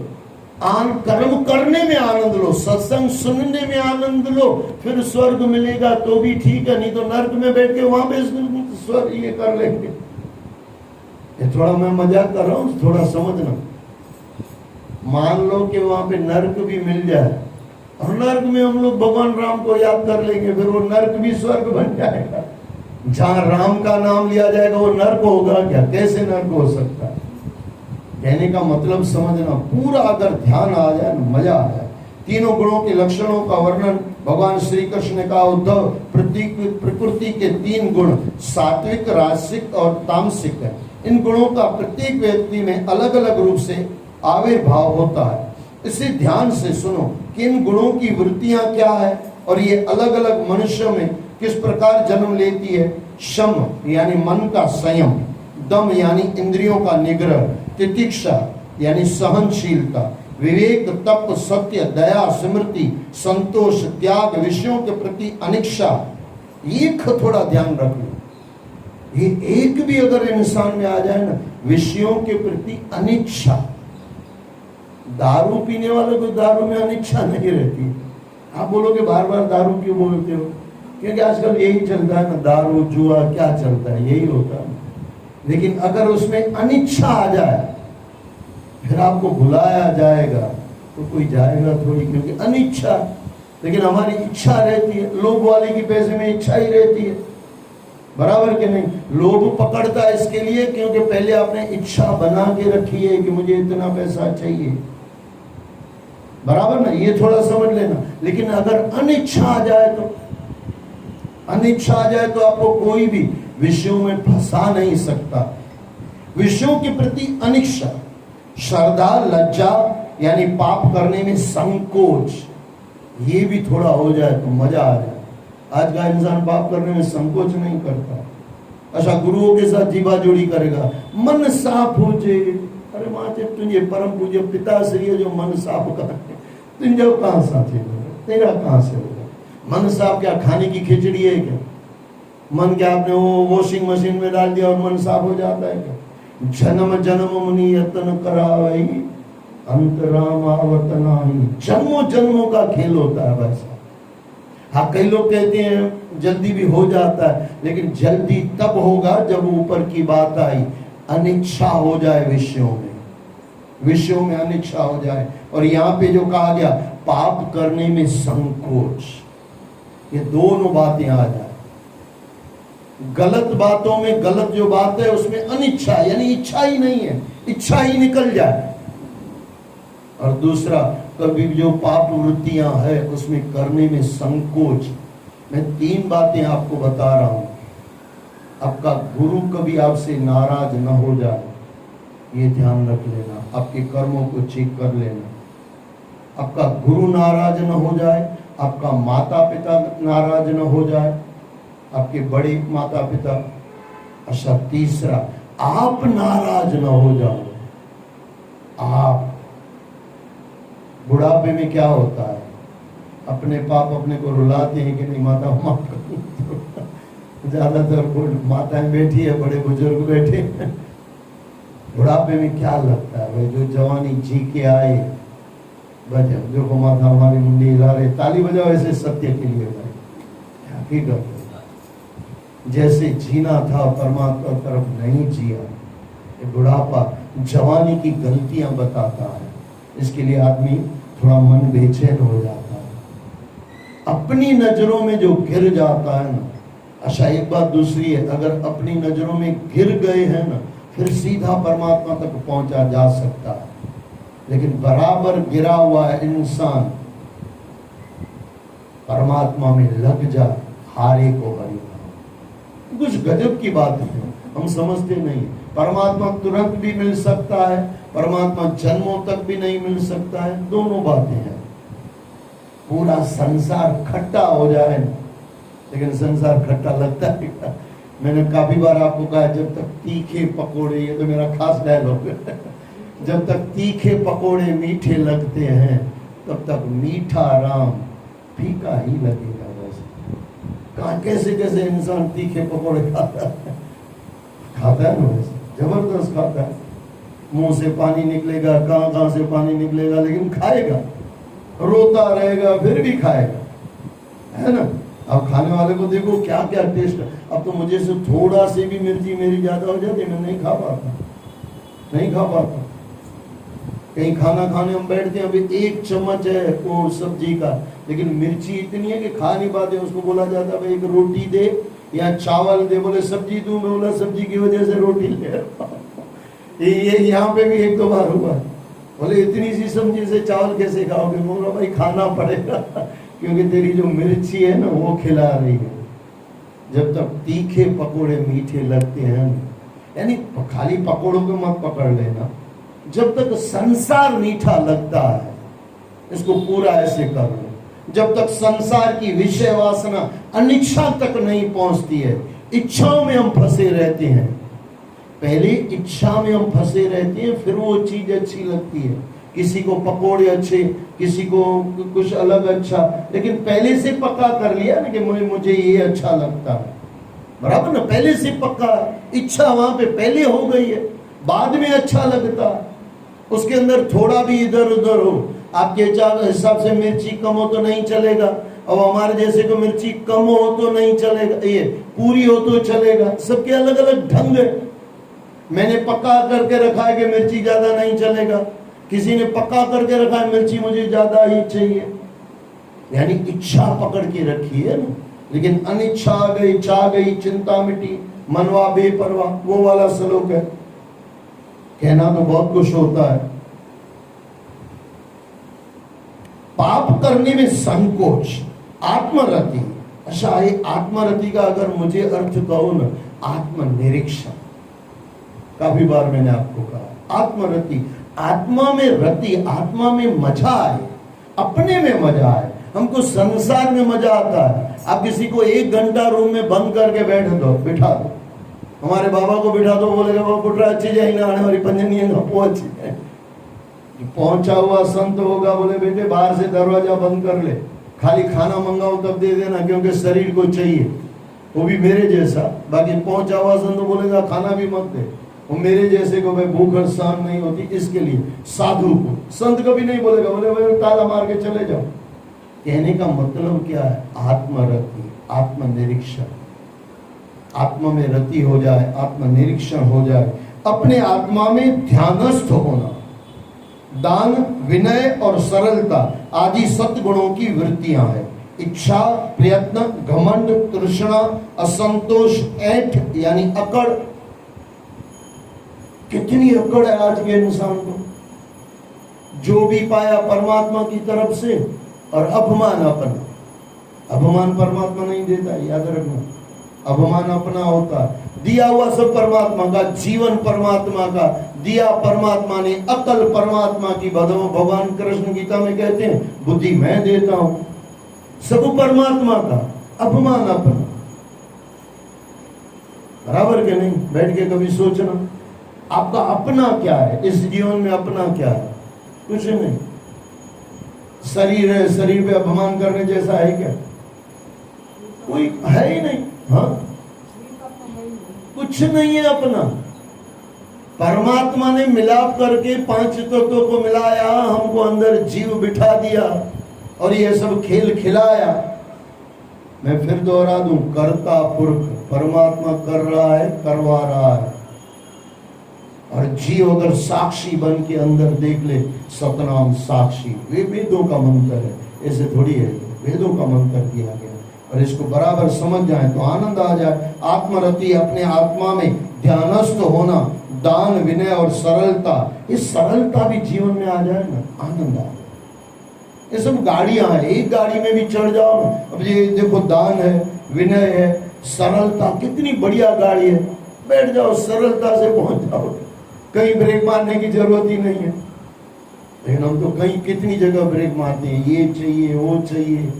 कर्म करने में आनंद लो, सत्संग सुनने में आनंद लो, फिर स्वर्ग मिलेगा तो भी ठीक है, नहीं तो नर्क में बैठ के वहां पे स्वर्ग ये कर लेंगे। ये थोड़ा मैं मजाक कर रहा हूं, थोड़ा समझना। मान लो कि वहां पे नर्क भी मिल जाए और नर्क में हम लोग भगवान राम को याद कर लेंगे, फिर वो नर्क भी स्वर्ग बन जाएगा। जहां राम का नाम लिया जाएगा वो नर्क होगा क्या? कैसे नर्क हो सकता है? कहने का मतलब समझना, पूरा अगर ध्यान आ जाए मजा आ जाए। तीनों गुणों के लक्षणों का वर्णन भगवान श्री कृष्ण ने कहा, उद्धव प्रकृति के 3 गुण सात्विक, राजसिक और तामसिक है। इन गुणों का प्रत्येक व्यक्ति में अलग अलग रूप से आविर्भाव होता है। इसे ध्यान से सुनो कि इन गुणों की वृत्तियां क्या है और ये अलग अलग मनुष्यों में किस प्रकार जन्म लेती है। शम यानी मन का संयम, दम यानी इंद्रियों का निग्रह, तितिक्षा यानी सहनशीलता, विवेक, तप, सत्य, दया, स्मृति, संतोष, त्याग, विषयों के प्रति अनिच्छा। एक थोड़ा ध्यान रख लो, ये एक भी अगर इंसान में आ जाए ना, विषयों के प्रति अनिच्छा। दारू पीने वाले को दारू में अनिच्छा नहीं रहती। आप बोलोगे बार बार दारू क्यों बोलते हो? क्योंकि आजकल यही चलता है ना, दारू जुआ क्या चलता है, यही होता है। लेकिन अगर उसमें अनिच्छा आ जाए, फिर आपको बुलाया जाएगा तो कोई जाएगा थोड़ी, क्योंकि अनिच्छा। लेकिन हमारी इच्छा रहती है, लोभ वाले की पैसे में इच्छा ही रहती है, बराबर के नहीं? लोभ पकड़ता है इसके लिए क्योंकि पहले आपने इच्छा बना के रखी है कि मुझे इतना पैसा चाहिए, बराबर ना? ये थोड़ा समझ लेना। लेकिन अगर अनिच्छा आ जाए तो, अनिच्छा आ जाए तो आपको कोई भी विषयों में फंसा नहीं सकता। विषयों के प्रति अनिच्छा, श्रद्धा, लज्जा यानी पाप करने में संकोच, ये भी थोड़ा हो जाए तो मजा आ जाए। आज का इंसान पाप करने में संकोच नहीं करता। अच्छा गुरुओं के साथ जीवा जोड़ी करेगा, मन साफ हो जाए। अरे माते तुझे परम पूज्य पिता श्री जो मन साफ कर, तुम जो कहां साथी होगा, तेरा कहां से होगा? मन साफ क्या खाने की खिचड़ी है क्या? मन क्या आपने वो वॉशिंग मशीन में डाल दिया और मन साफ हो जाता है क्या? जन्म जन्म मुनि यत्न करावई अंतराम आवत नाही। जन्मों जन्मों का खेल होता है वैसा। हाँ कई लोग कहते हैं जल्दी भी हो जाता है, लेकिन जल्दी तब होगा जब ऊपर की बात आई, अनिच्छा हो जाए विषयों में, विषयों में अनिच्छा हो जाए। और यहाँ पे जो कहा गया पाप करने में संकोच, ये दोनों बातें आ जाए। गलत बातों में, गलत जो बात है उसमें अनिच्छा यानी इच्छा ही नहीं है, इच्छा ही निकल जाए। और दूसरा कभी जो पाप वृत्तियां है उसमें करने में संकोच। मैं 3 बातें आपको बता रहा हूं। आपका गुरु कभी आपसे नाराज न हो जाए, ये ध्यान रख लेना। आपके कर्मों को चेक कर लेना। आपका गुरु नाराज न हो जाए, आपका माता पिता नाराज न हो जाए, आपके बड़े माता पिता। अच्छा तीसरा, आप नाराज न हो जाओ। आप बुढ़ापे में क्या होता है, अपने पाप अपने को रुलाते हैं कि नहीं माता माफ कर। ज्यादातर माताएं बैठी है, बड़े बुजुर्ग बैठे हैं, बुढ़ापे में क्या लगता है भाई, जो जवानी जी के आए, भजन जो माथा हमारी मुंडी हिला रहे, ताली बजाओ ऐसे सत्य के लिए भाई, हकीकत जैसे जीना था परमात्मा तरफ नहीं जिया। ये बुढ़ापा जवानी की गलतियां बताता है, इसके लिए आदमी थोड़ा मन बेचैन हो जाता है। अपनी नजरों में जो गिर जाता है ना, अच्छा एक बात दूसरी है, अगर अपनी नजरों में गिर गए हैं ना, फिर सीधा परमात्मा तक पहुंचा जा सकता है। लेकिन बराबर गिरा हुआ है इंसान परमात्मा में लग जा, हारे को हरि। कुछ गजब की बात है, हम समझते नहीं। परमात्मा तुरंत भी मिल सकता है, परमात्मा जन्मों तक भी नहीं मिल सकता है, दोनों बातें हैं। पूरा संसार खट्टा हो जाए, लेकिन संसार खट्टा लगता है। मैंने काफी बार आपको कहा, जब तक तीखे पकोड़े, ये तो मेरा खास डायलॉग है, जब तक तीखे पकोड़े मीठे लगते हैं तब तक मीठा राम फीका ही लगेगा। वैसे कहाँ कैसे कैसे इंसान तीखे पकोड़े खाता है ना, वैसे जबरदस्त खाता है, मुंह से पानी निकलेगा, कहाँ कहाँ से पानी निकलेगा, लेकिन खाएगा, रोता रहेगा फिर भी खाएगा, है ना। अब खाने वाले को देखो क्या क्या टेस्ट। अब तो मुझे से थोड़ा से भी मिर्ची मेरी ज्यादा हो जाती है, मैं नहीं खा पाता। कहीं खाना खाने हम बैठते हैं, अभी 1 चम्मच है वो सब्जी का, लेकिन मिर्ची इतनी है कि खा नहीं पाते। उसको बोला जाता है भाई एक रोटी दे या चावल दे, बोले सब्जी दूं, मैं बोला सब्जी की वजह से रोटी ले। ये यहाँ पे भी 1-2 बार हुआ, बोले इतनी सी सब्जी से चावल कैसे खाओगे, बोला भाई खाना पड़ेगा क्योंकि तेरी जो मिर्ची है ना वो खिला रही है। जब तक तीखे पकोड़े मीठे लगते हैं, यानी खाली पकोड़ों को मत पकड़ लेना, जब तक संसार मीठा लगता है इसको पूरा ऐसे कर लो। जब तक संसार की विषय वासना अनिच्छा तक नहीं पहुंचती है, इच्छाओं में हम फंसे रहते हैं। पहले इच्छा में हम फंसे रहते हैं, फिर वो चीज अच्छी लगती है। किसी को पकोड़े अच्छे, किसी को कुछ अलग अच्छा, लेकिन पहले से पक्का कर लिया ना कि मुझे ये अच्छा लगता है, बराबर ना, पहले से पक्का इच्छा वहां पे पहले हो गई है, बाद में अच्छा लगता है। उसके अंदर थोड़ा भी इधर उधर हो, आपके हिसाब से मिर्ची कम हो तो नहीं चलेगा, और हमारे जैसे को मिर्ची कम हो तो नहीं चलेगा, ये पूरी हो तो चलेगा। सबके अलग अलग ढंग है। मैंने पक्का करके रखा है कि मिर्ची ज्यादा नहीं चलेगा, किसी ने पक्का करके रखा है मिर्ची मुझे ज्यादा ही चाहिए, यानी इच्छा पकड़ के रखी है ना। लेकिन अनिच्छा आ गई, चाह गई, चिंता मिटी, मनवा बेपरवाह, वो वाला श्लोक है। कहना तो बहुत कुछ होता है। पाप करने में संकोच, आत्मरति। अच्छा, ये आत्मरति का अगर मुझे अर्थ कहो ना, आत्मनिरीक्षण। काफी बार मैंने आपको कहा आत्मरति, आत्मा में रति, आत्मा में मजा आए, अपने में मजा आए। हमको संसार में मजा आता है। आप किसी को 1 घंटा रूम में बंद करके बिठा दो, हमारे बाबा को बिठा दो, बोलेगा बाबा पुटरा अच्छी जाएगी ना, हमारी पंजनी है ना वो अच्छी है। पहुंचा हुआ संत होगा, बोले बेटे बाहर से दरवाजा बंद कर ले, खाली खाना मंगाओ तब दे देना, क्योंकि शरीर को चाहिए, वो भी मेरे जैसा। बाकी पहुंचा हुआ संत बोलेगा खाना भी मत दे, वो मेरे जैसे को भाई भूख सहन नहीं होती, इसके लिए साधु को। संत कभी नहीं बोलेगा, बोले भाई ताला मार के चले जाओ। कहने का मतलब क्या है? आत्मरति, आत्मनिरीक्षण। आत्मा में रति हो जाए, आत्मनिरीक्षण हो जाए, अपने आत्मा में ध्यानस्थ होना। दान, विनय और सरलता आदि सद्गुणों की वृत्तियां हैं। इच्छा, प्रयत्न, घमंड, तृष्णा, असंतोष, ऐठ यानी अकड़। कितनी अकड़ है आज के इंसान को, जो भी पाया परमात्मा की तरफ से, और अभिमान अपना। अभिमान परमात्मा नहीं देता, याद रखना। अभिमान अपना होता है, दिया हुआ सब परमात्मा का, जीवन परमात्मा का, दिया परमात्मा ने, अकल परमात्मा की। भगवान कृष्ण गीता में कहते हैं बुद्धि मैं देता हूं, सब परमात्मा का, अभिमान अपना। बराबर के नहीं? बैठ के कभी सोचना आपका अपना क्या है, इस जीवन में अपना क्या है? कुछ नहीं। शरीर है, शरीर पे अभिमान करने जैसा है क्या? कोई है ही नहीं। हाँ, कुछ नहीं है अपना। परमात्मा ने मिलाप करके पांच तत्वों को मिलाया, हमको अंदर जीव बिठा दिया और ये सब खेल खिलाया। मैं फिर दोहरा दूं, कर्ता पुरख परमात्मा कर रहा है, करवा रहा है, और जीव अगर साक्षी बन के अंदर देख ले, सतनाम साक्षी। वे वेदों का मंत्र है, ऐसे थोड़ी है, वेदों का मंत्र दिया गया। और इसको बराबर समझ जाए तो आनंद आ जाए। आत्मरति, अपने आत्मा में ध्यानस्थ होना, दान, विनय और सरलता, इस सरलता भी जीवन में आ जाए ना, आनंद आ जाए। ये सब गाड़ियां हैं, एक गाड़ी में भी चढ़ जाओ ना। अब ये देखो, दान है, विनय है, सरलता, कितनी बढ़िया गाड़ी है, बैठ जाओ, सरलता से पहुंच जाओ, कहीं ब्रेक मारने की जरूरत ही नहीं है। लेकिन हम तो कहीं कितनी जगह ब्रेक मारते हैं, ये चाहिए वो चाहिए।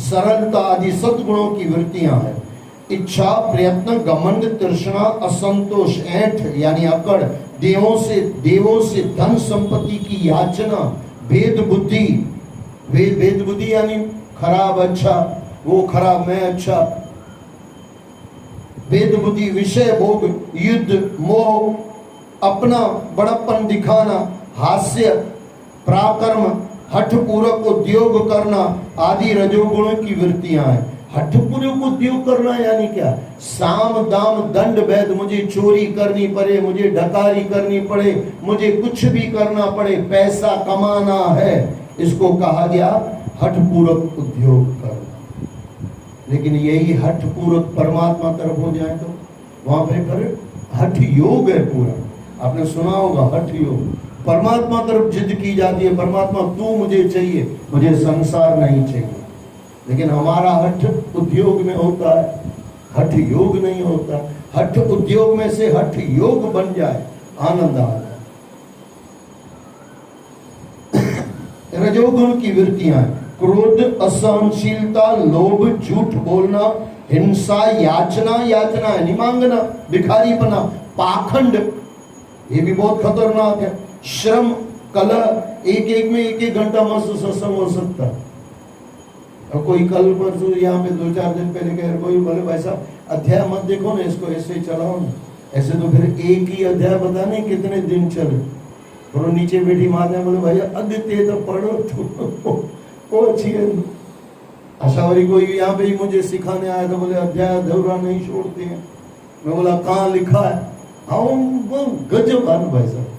सरलता आदि सद्गुणों की वृत्तियां हैं। इच्छा, प्रयत्न, घमंड, तृष्णा, असंतोष, ऐंठ यानी अकड़, देवों से धन संपत्ति की याचना, भेद बुद्धि, भेद बुद्धि यानी खराब अच्छा, वो खराब मैं अच्छा, भेद बुद्धि, विषय भोग, युद्ध, मोह, अपना बड़प्पन दिखाना, हास्य, पराक्रम, हठपूर्वक उद्योग करना आदि रजोगुणों की वृत्तियां हैं। हठपूर्वक उद्योग करना यानी क्या? साम दाम दंड भेद, मुझे चोरी करनी पड़े, मुझे डकारी करनी पड़े, मुझे कुछ भी करना पड़े, पैसा कमाना है, इसको कहा गया हठपूर्वक उद्योग करना। लेकिन यही हठपूर्वक परमात्मा तरफ हो जाए तो वहां पे फिर हठ योग है पूरा। आपने सुना होगा हठ योग, परमात्मा तरफ जिद की जाती है, परमात्मा तू मुझे चाहिए, मुझे संसार नहीं चाहिए। लेकिन हमारा हठ उद्योग में होता है, हठ योग नहीं होता। हठ उद्योग में से हठ योग बन जाए, आनंद आ जाए। रजोगुण की वृत्तियां, क्रोध, असहनशीलता, लोभ, झूठ बोलना, हिंसा, याचना, याचना है निमांगना, भिखारीपना, पाखंड, ये भी बहुत खतरनाक है। श्रम, कलह, एक में एक घंटा मस्त सत्संग हो सकता है। और कोई कल परसों यहाँ पे 2-4 दिन पहले कह कोई बोले भाई साहब अध्याय मत देखो ना, इसको ऐसे ही चलाओ ना। ऐसे तो फिर एक ही अध्याय पता नहीं कितने दिन चले। और नीचे बैठी माता बोले भैया अद्वितीय तो पढ़ो तो वो अच्छी है। आशावरी कोई यहाँ पे ही मुझे सिखाने आया था, बोले अध्याय अधूरा नहीं छोड़ते हैं। मैं बोला कहाँ लिखा है? हाँ गजब है भाई साहब।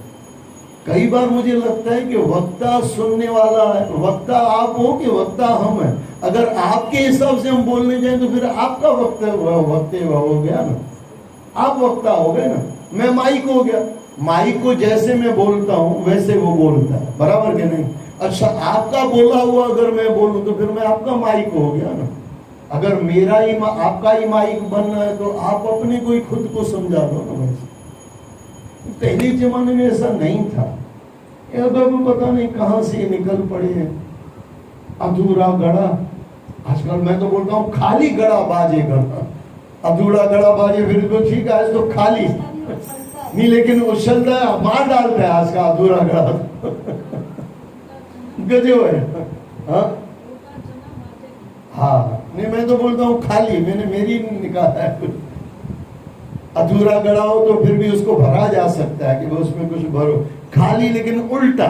कई बार मुझे लगता है कि वक्ता सुनने वाला है, वक्ता आप हो कि वक्ता हम हैं। अगर आपके हिसाब से हम बोलने जाए तो फिर आपका वक्ता हो गया ना, आप वक्ता हो गए ना, मैं माइक हो गया। माइक को जैसे मैं बोलता हूं वैसे वो बोलता है, बराबर के नहीं? अच्छा, आपका बोला हुआ अगर मैं बोलूं तो फिर मैं आपका माइक हो गया ना। अगर मेरा ही आपका ही माइक बनना है तो आप अपने को ही खुद को समझा दो ना। वैसे पहले जमाने में ऐसा नहीं था। अब पता नहीं कहां से निकल पड़े हैं। अधूरा गड़ा, आजकल मैं तो बोलता हूँ खाली गड़ा बाजेगा। अधूरा गड़ा बाजे फिर तो ठीक है, तो खाली नहीं, लेकिन उछलता है, मार डालता है आज का अधूरा गड़ा। गजब है। हाँ नहीं, मैं तो बोलता हूँ खाली, मैंने मेरी निकाला है। अधूरा गड़ा हो तो फिर भी उसको भरा जा सकता है कि वो उसमें कुछ भरो। खाली लेकिन उल्टा,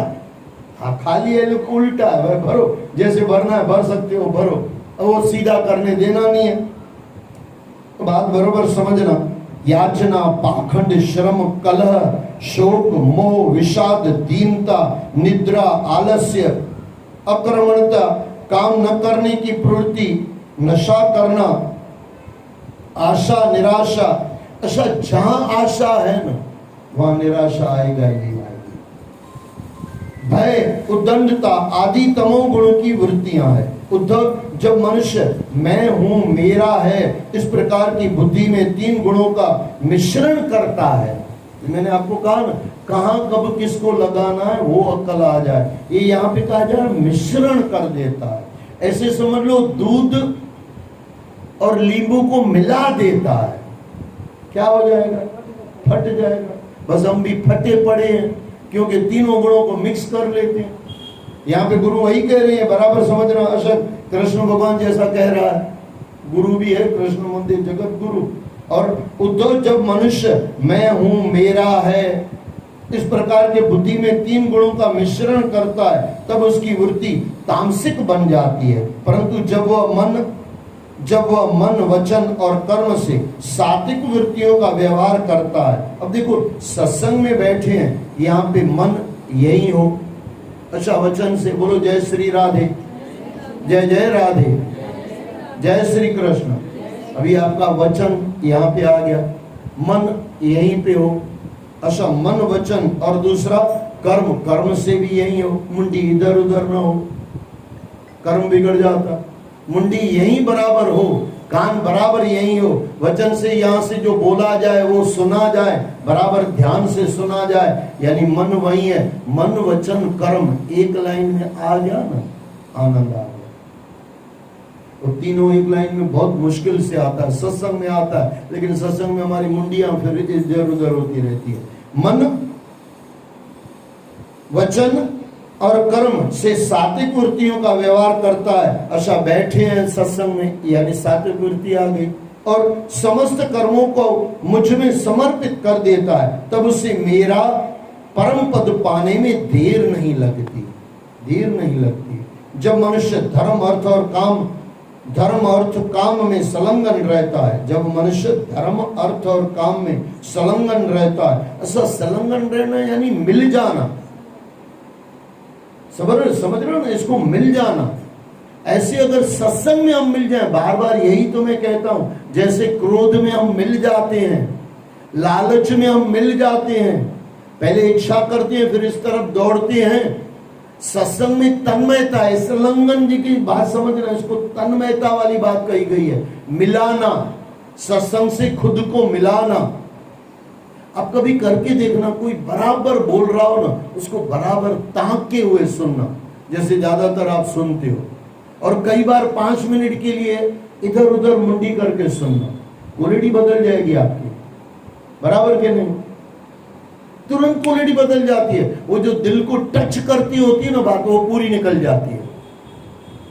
हाँ खाली है लेकिन उल्टा है, भरो जैसे भरना है भर सकते हो, भरो। वो सीधा करने देना नहीं है। तो बात बरोबर समझना। याचना, पाखंड, श्रम, कलह, शोक, मोह, विषाद, दीनता, निद्रा, आलस्य, अक्रमणता, काम न करने की प्रवृत्ति, नशा करना, आशा, निराशा। अच्छा, जहां आशा है ना वहां निराशा आएगा ही नहीं आएगी। भय, उद्दंडता आदि तमोगुणों की वृत्तियां हैं। उद्धव, जब मनुष्य मैं हूं, मेरा है, इस प्रकार की बुद्धि में 3 गुणों का मिश्रण करता है। मैंने आपको कहा ना, कहां कब किसको लगाना है वो अक्ल आ जाए। ये यहाँ पे कहा जाए मिश्रण कर देता है। ऐसे समझ लो दूध और नींबू को मिला देता है, क्या हो जाएगा? फट जाएगा। बस हम भी फटे पड़े हैं क्योंकि तीनों गुणों को मिक्स कर लेते हैं। यहाँ पे गुरु वही कह रहे हैं, बराबर समझना। अशक कृष्ण भगवान जैसा कह रहा है, गुरु भी है कृष्ण मंदिर जगत गुरु। और उद्धव जब मनुष्य मैं हूं मेरा है इस प्रकार के बुद्धि में तीन गुणों का मिश्रण करता है तब उसकी वृत्ति तामसिक बन जाती है। परंतु जब वह मन वचन और कर्म से सात्विक वृत्तियों का व्यवहार करता है। अब देखो सत्संग में बैठे हैं, यहाँ पे मन यही हो। अच्छा, वचन से बोलो जय श्री राधे, जय जय राधे, जय श्री कृष्ण। अभी आपका वचन यहाँ पे आ गया, मन यहीं पे हो। अच्छा, मन वचन और दूसरा कर्म, कर्म से भी यही हो, मुंडी इधर उधर ना हो, कर्म बिगड़ जाता। मुंडी यही बराबर हो, कान बराबर यही हो, वचन से यहाँ से जो बोला जाए वो सुना जाए, बराबर ध्यान से सुना जाए, यानी मन वही है। मन वचन कर्म एक लाइन में आ गया ना, आनंद आ गया। और तीनों एक लाइन में बहुत मुश्किल से आता है, सत्संग में आता है, लेकिन सत्संग में हमारी मुंडियां फिर इधर उधर होती रहती है। मन वचन और कर्म से सात्विक वृत्तियों का व्यवहार करता है। अच्छा, बैठे हैं सत्संग में, यानी सात्विक वृत्ति आ गई और समस्त कर्मों को मुझ में समर्पित कर देता है, तब उसे मेरा परम पद पाने में देर नहीं लगती, देर नहीं लगती। जब मनुष्य धर्म अर्थ काम में संलग्न रहता है, जब मनुष्य धर्म अर्थ और काम में संलग्न रहता है, ऐसा संलग्न रहना यानी मिल जाना, समझ रहे हो ना, इसको मिल जाना। ऐसे अगर सत्संग में हम मिल जाएं, बार बार यही तो मैं कहता हूं, जैसे क्रोध में हम मिल जाते हैं, लालच में हम मिल जाते हैं, पहले इच्छा करते हैं फिर इस तरफ दौड़ते हैं। सत्संग में तन्मयता है, संलग्न जी की बात समझ रहे हैं, इसको तन्मयता वाली बात कही गई है, मिलाना, सत्संग से खुद को मिलाना। अब कभी करके देखना, कोई बराबर बोल रहा हो ना, उसको बराबर ताके हुए सुनना, जैसे ज्यादातर आप सुनते हो, और कई बार 5 मिनट के लिए इधर उधर मुंडी करके सुनना, क्वालिटी बदल जाएगी आपकी, बराबर के नहीं, तुरंत क्वालिटी बदल जाती है। वो जो दिल को टच करती होती है ना बात, वो पूरी निकल जाती है,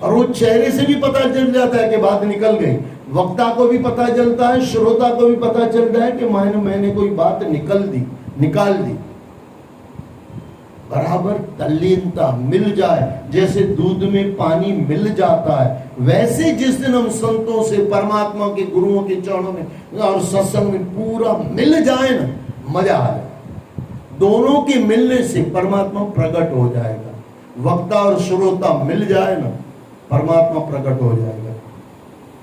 और वो चेहरे से भी पता चल जाता है कि बात निकल गई। वक्ता को भी पता चलता है, श्रोता को भी पता चलता है कि मैंने कोई बात निकाल दी। बराबर तल्लीनता मिल जाए, जैसे दूध में पानी मिल जाता है, वैसे जिस दिन हम संतों से, परमात्मा के गुरुओं के चरणों में और सत्संग में पूरा मिल जाए ना, मजा आ जाए। दोनों के मिलने से परमात्मा प्रकट हो जाएगा। वक्ता और श्रोता मिल जाए ना, परमात्मा प्रकट हो जाएगा।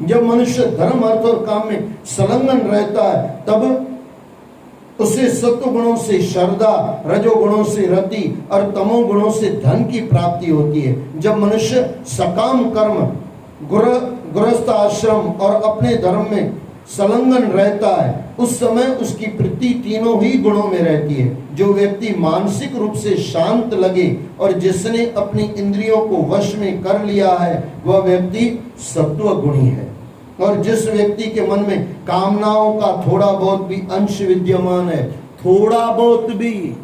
जब मनुष्य धर्म अर्थ और काम में संलग्न रहता है, तब उसे सत्व गुणों से श्रद्धा, रजोगुणों से रति और तमो गुणों से धन की प्राप्ति होती है। जब मनुष्य सकाम कर्म, गृहस्थ आश्रम और अपने धर्म में संलग्न रहता है, उस समय उसकी वृत्ति तीनों ही गुणों में रहती है। जो व्यक्ति मानसिक रूप से शांत लगे और जिसने अपनी इंद्रियों को वश में कर लिया है, वह व्यक्ति सत्व गुणी है। और जिस व्यक्ति के मन में कामनाओं का थोड़ा बहुत भी अंश विद्यमान है, थोड़ा बहुत भी,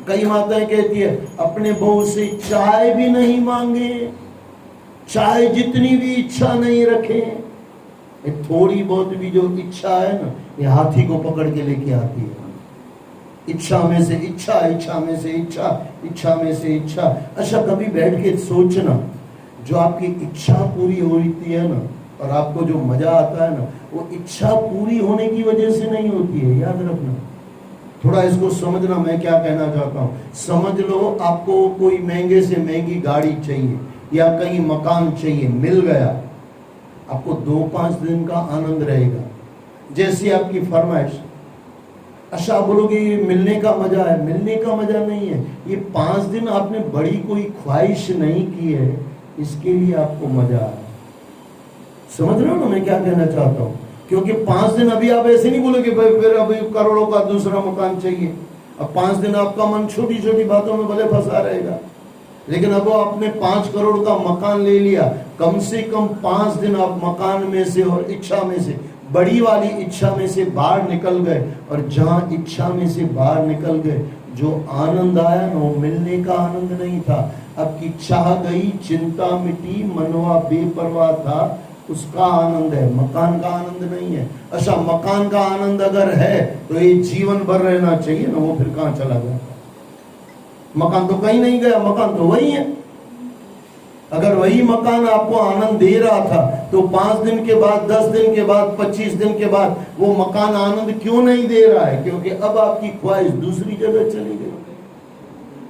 कई माताएं कहती है अपने बहू से चाय भी नहीं मांगे, चाय जितनी भी इच्छा नहीं रखे, थोड़ी बहुत भी जो इच्छा है ना, ये हाथी को पकड़ के लेके आती है। इच्छा में से इच्छा, इच्छा में से इच्छा, इच्छा में से इच्छा। अच्छा, कभी बैठ के सोचना, जो आपकी इच्छा पूरी होती है ना, और आपको जो मजा आता है ना, वो इच्छा पूरी होने की वजह से नहीं होती है, याद रखना। थोड़ा इसको समझना, मैं क्या कहना चाहता हूँ। समझ लो आपको कोई महंगे से महंगी गाड़ी चाहिए या कहीं मकान चाहिए, मिल गया, आपको 2-5 दिन का आनंद रहेगा, जैसी आपकी फरमाइश। अच्छा, बोलोगे ये मिलने का मजा है, मिलने का मजा नहीं है, ये 5 दिन आपने बड़ी कोई ख्वाहिश नहीं की है, इसके लिए आपको मजा है। समझ रहे हो ना मैं क्या कहना चाहता हूँ? क्योंकि 5 दिन अभी आप ऐसे नहीं बोलोगे भाई फिर अभी करोड़ों का दूसरा मकान चाहिए। अब 5 दिन आपका मन छोटी छोटी बातों में भले फंसा रहेगा, लेकिन अब आपने 5 करोड़ का मकान ले लिया, कम से कम 5 दिन आप मकान में से और इच्छा में से, बड़ी वाली इच्छा में से बाहर निकल गए, और जहां इच्छा में से बाहर निकल गए, जो आनंद आया ना, वो मिलने का आनंद नहीं था। अब की चाह गई, चिंता मिटी, मनवा बेपरवाह था, उसका आनंद है, मकान का आनंद नहीं है। अच्छा, मकान का आनंद अगर है तो ये जीवन भर रहना चाहिए ना, वो फिर कहां चला गया? मकान तो कहीं नहीं गया, मकान तो वही है। अगर वही मकान आपको आनंद दे रहा था तो 5 दिन के बाद, 10 दिन के बाद, 25 दिन के बाद वो मकान आनंद क्यों नहीं दे रहा है? क्योंकि अब आपकी ख्वाहिश दूसरी जगह चली गई।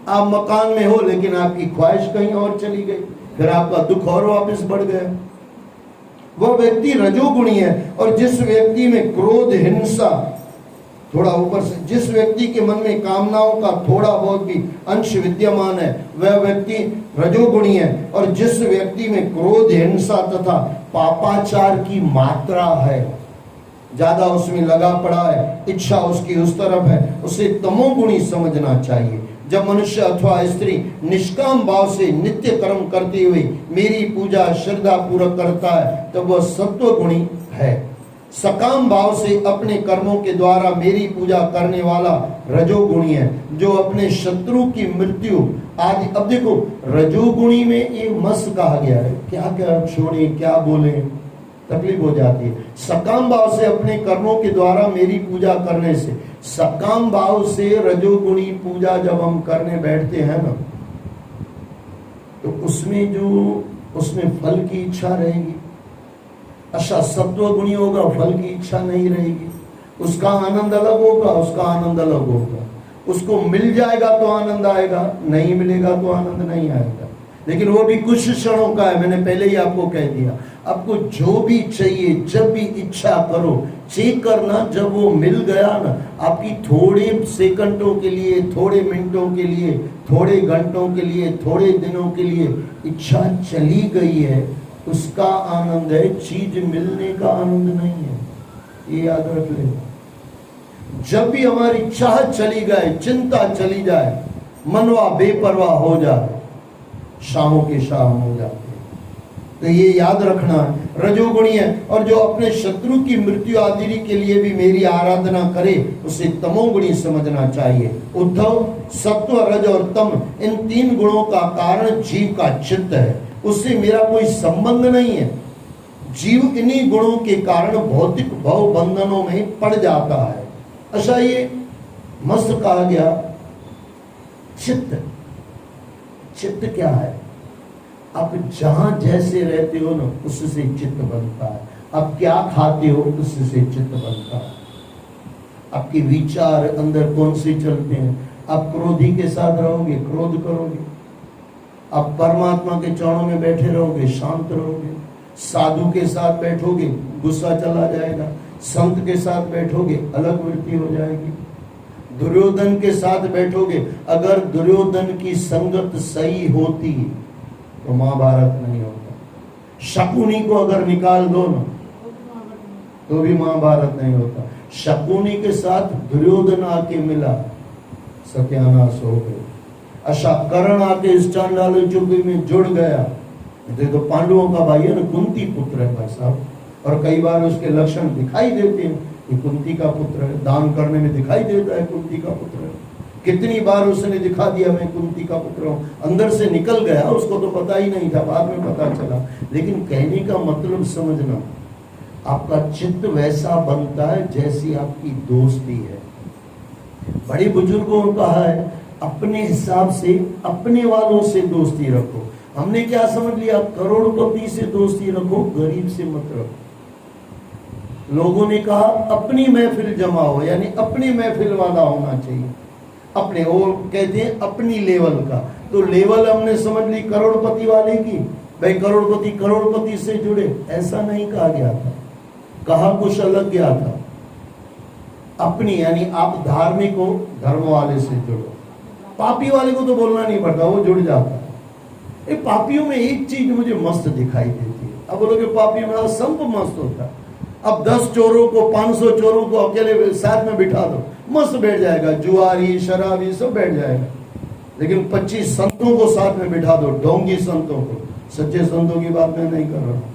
आप मकान में हो लेकिन आपकी ख्वाहिश कहीं और चली गई, फिर आपका दुख और वापस बढ़ गया। वह व्यक्ति रजोगुणी है। और जिस व्यक्ति में क्रोध, हिंसा, थोड़ा ऊपर से, जिस व्यक्ति के मन में कामनाओं का थोड़ा बहुत भी अंश विद्यमान है वह व्यक्ति रजोगुणी है। और जिस व्यक्ति में क्रोध, हिंसा तथा पापाचार की मात्रा है, ज्यादा उसमें लगा पड़ा है, इच्छा उसकी उस तरफ है, उसे तमोगुणी समझना चाहिए। जब मनुष्य अथवा स्त्री निष्काम भाव से नित्य कर्म करते हुए मेरी पूजा श्रद्धा पूर्वक करता है तब वह सत्व गुणी है। सकाम भाव से अपने कर्मों के द्वारा मेरी पूजा करने वाला रजोगुणी है, जो अपने शत्रु की मृत्यु आदि। अब देखो, रजोगुणी में ये मस्त कहा गया है, क्या क्या छोड़े, क्या बोले, तकलीफ हो जाती है। सकाम भाव से अपने कर्मों के द्वारा मेरी पूजा करने से, सकाम भाव से रजोगुणी पूजा जब हम करने बैठते हैं ना, तो उसमें फल की इच्छा रहेगी। अच्छा, सत्व गुणी होगा, फल की इच्छा नहीं रहेगी। उसका आनंद अलग होगा, उसका आनंद अलग होगा। उसको मिल जाएगा तो आनंद आएगा, नहीं मिलेगा तो आनंद नहीं आएगा। लेकिन वो भी कुछ क्षणों का है, मैंने पहले ही आपको कह दिया। आपको जो भी चाहिए, जब भी इच्छा करो, चेक करना, जब वो मिल गया ना, आपकी थोड़े सेकंडों के लिए, थोड़े मिनटों के लिए, थोड़े घंटों के लिए, थोड़े दिनों के लिए इच्छा चली गई है, उसका आनंद है, चीज मिलने का आनंद नहीं है। ये याद रख ले। जब भी हमारी चाह चली जाए, चिंता चली जाए, मनवा बेपरवाह हो जाए, शामों के शाम हो जाते हैं, तो ये याद रखना है, रजोगुणी है। और जो अपने शत्रु की मृत्यु आदि के लिए भी मेरी आराधना करे उसे तमोगुणी समझना चाहिए। उद्धव, सत्व, रज और तम, इन 3 गुणों का कारण जीव का चित्त है, उससे मेरा कोई संबंध नहीं है। जीव इन्हीं गुणों के कारण भौतिक भव बंधनों में पड़ जाता है। अच्छा, ये मस्त कहा गया चित्त। चित्त क्या है? आप जहां जैसे रहते हो ना, उससे चित्त बनता है। आप क्या खाते हो, उससे चित्त बनता है। आपके विचार अंदर कौन से चलते हैं? आप क्रोधी के साथ रहोगे, क्रोध करोगे। आप परमात्मा के चरणों में बैठे रहोगे, शांत रहोगे। साधु के साथ बैठोगे, गुस्सा चला जाएगा। संत के साथ बैठोगे, अलग वृत्ति हो जाएगी। दुर्योधन के साथ बैठोगे, अगर दुर्योधन की संगत सही होती तो महाभारत नहीं होता। शकुनी को अगर निकाल दो ना तो भी महाभारत नहीं होता। शकुनी के साथ दुर्योधन आके मिला, सत्यानाश हो गया। अच्छा, कर्ण आके इस चांडाल चुप्पी में जुड़ गया। देखो, पांडवों का भाई है ना, कुंती पुत्र है भाई साहब, और कई बार उसके लक्षण दिखाई देते हैं कि कुंती का पुत्र है। दान करने में दिखाई देता है कुंती का पुत्र है। कितनी बार उसने दिखा दिया मैं कुंती का पुत्र हूं, अंदर से निकल गया, उसको तो पता ही नहीं था, बाद में पता चला। लेकिन कहने का मतलब समझना, आपका चित्त वैसा बनता है जैसी आपकी दोस्ती है। बड़े बुजुर्गों ने कहा है, अपने हिसाब से अपने वालों से दोस्ती रखो। हमने क्या समझ लिया? करोड़पति से दोस्ती रखो, गरीब से मत रखो। लोगों ने कहा अपनी महफिल जमाओ, यानी अपनी महफिल वाला होना चाहिए। अपने, वो कहते हैं अपनी लेवल का, तो लेवल हमने समझ ली करोड़पति वाले की, भाई करोड़पति से जुड़े, ऐसा नहीं कहा गया था। कहा कुछ अलग गया था। अपनी यानी आप धार्मिक हो, धर्म वाले से जुड़ो। पापी वाले को तो बोलना नहीं पड़ता, वो जुड़ जाता है। पापियों में एक चीज मुझे मस्त दिखाई देती है। अब बोलोगे पापियों में संप मस्त होता है। अब 10 चोरों को, 500 चोरों को अकेले साथ में बिठा दो, मस्त बैठ जाएगा, जुआरी शराबी सब बैठ जाएगा। लेकिन 25 संतों को साथ में बिठा दो, ढोंगी संतों को, सच्चे संतों की बात मैं नहीं कर रहा हूं।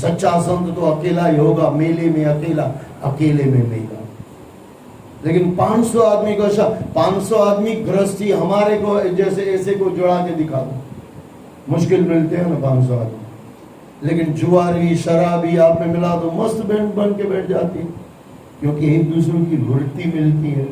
सच्चा संत तो अकेला ही होगा, मेले में अकेला, अकेले में मेला। लेकिन 500 आदमी को, 500 आदमी गृहस्थी हमारे को जैसे ऐसे को जुड़ा के दिखा दो, मुश्किल मिलते हैं ना 500 आदमी। लेकिन जुआरी शराबी आप में मिला दो मस्त बन के बैठ जाती है, क्योंकि एक दूसरे की वृत्ति मिलती है।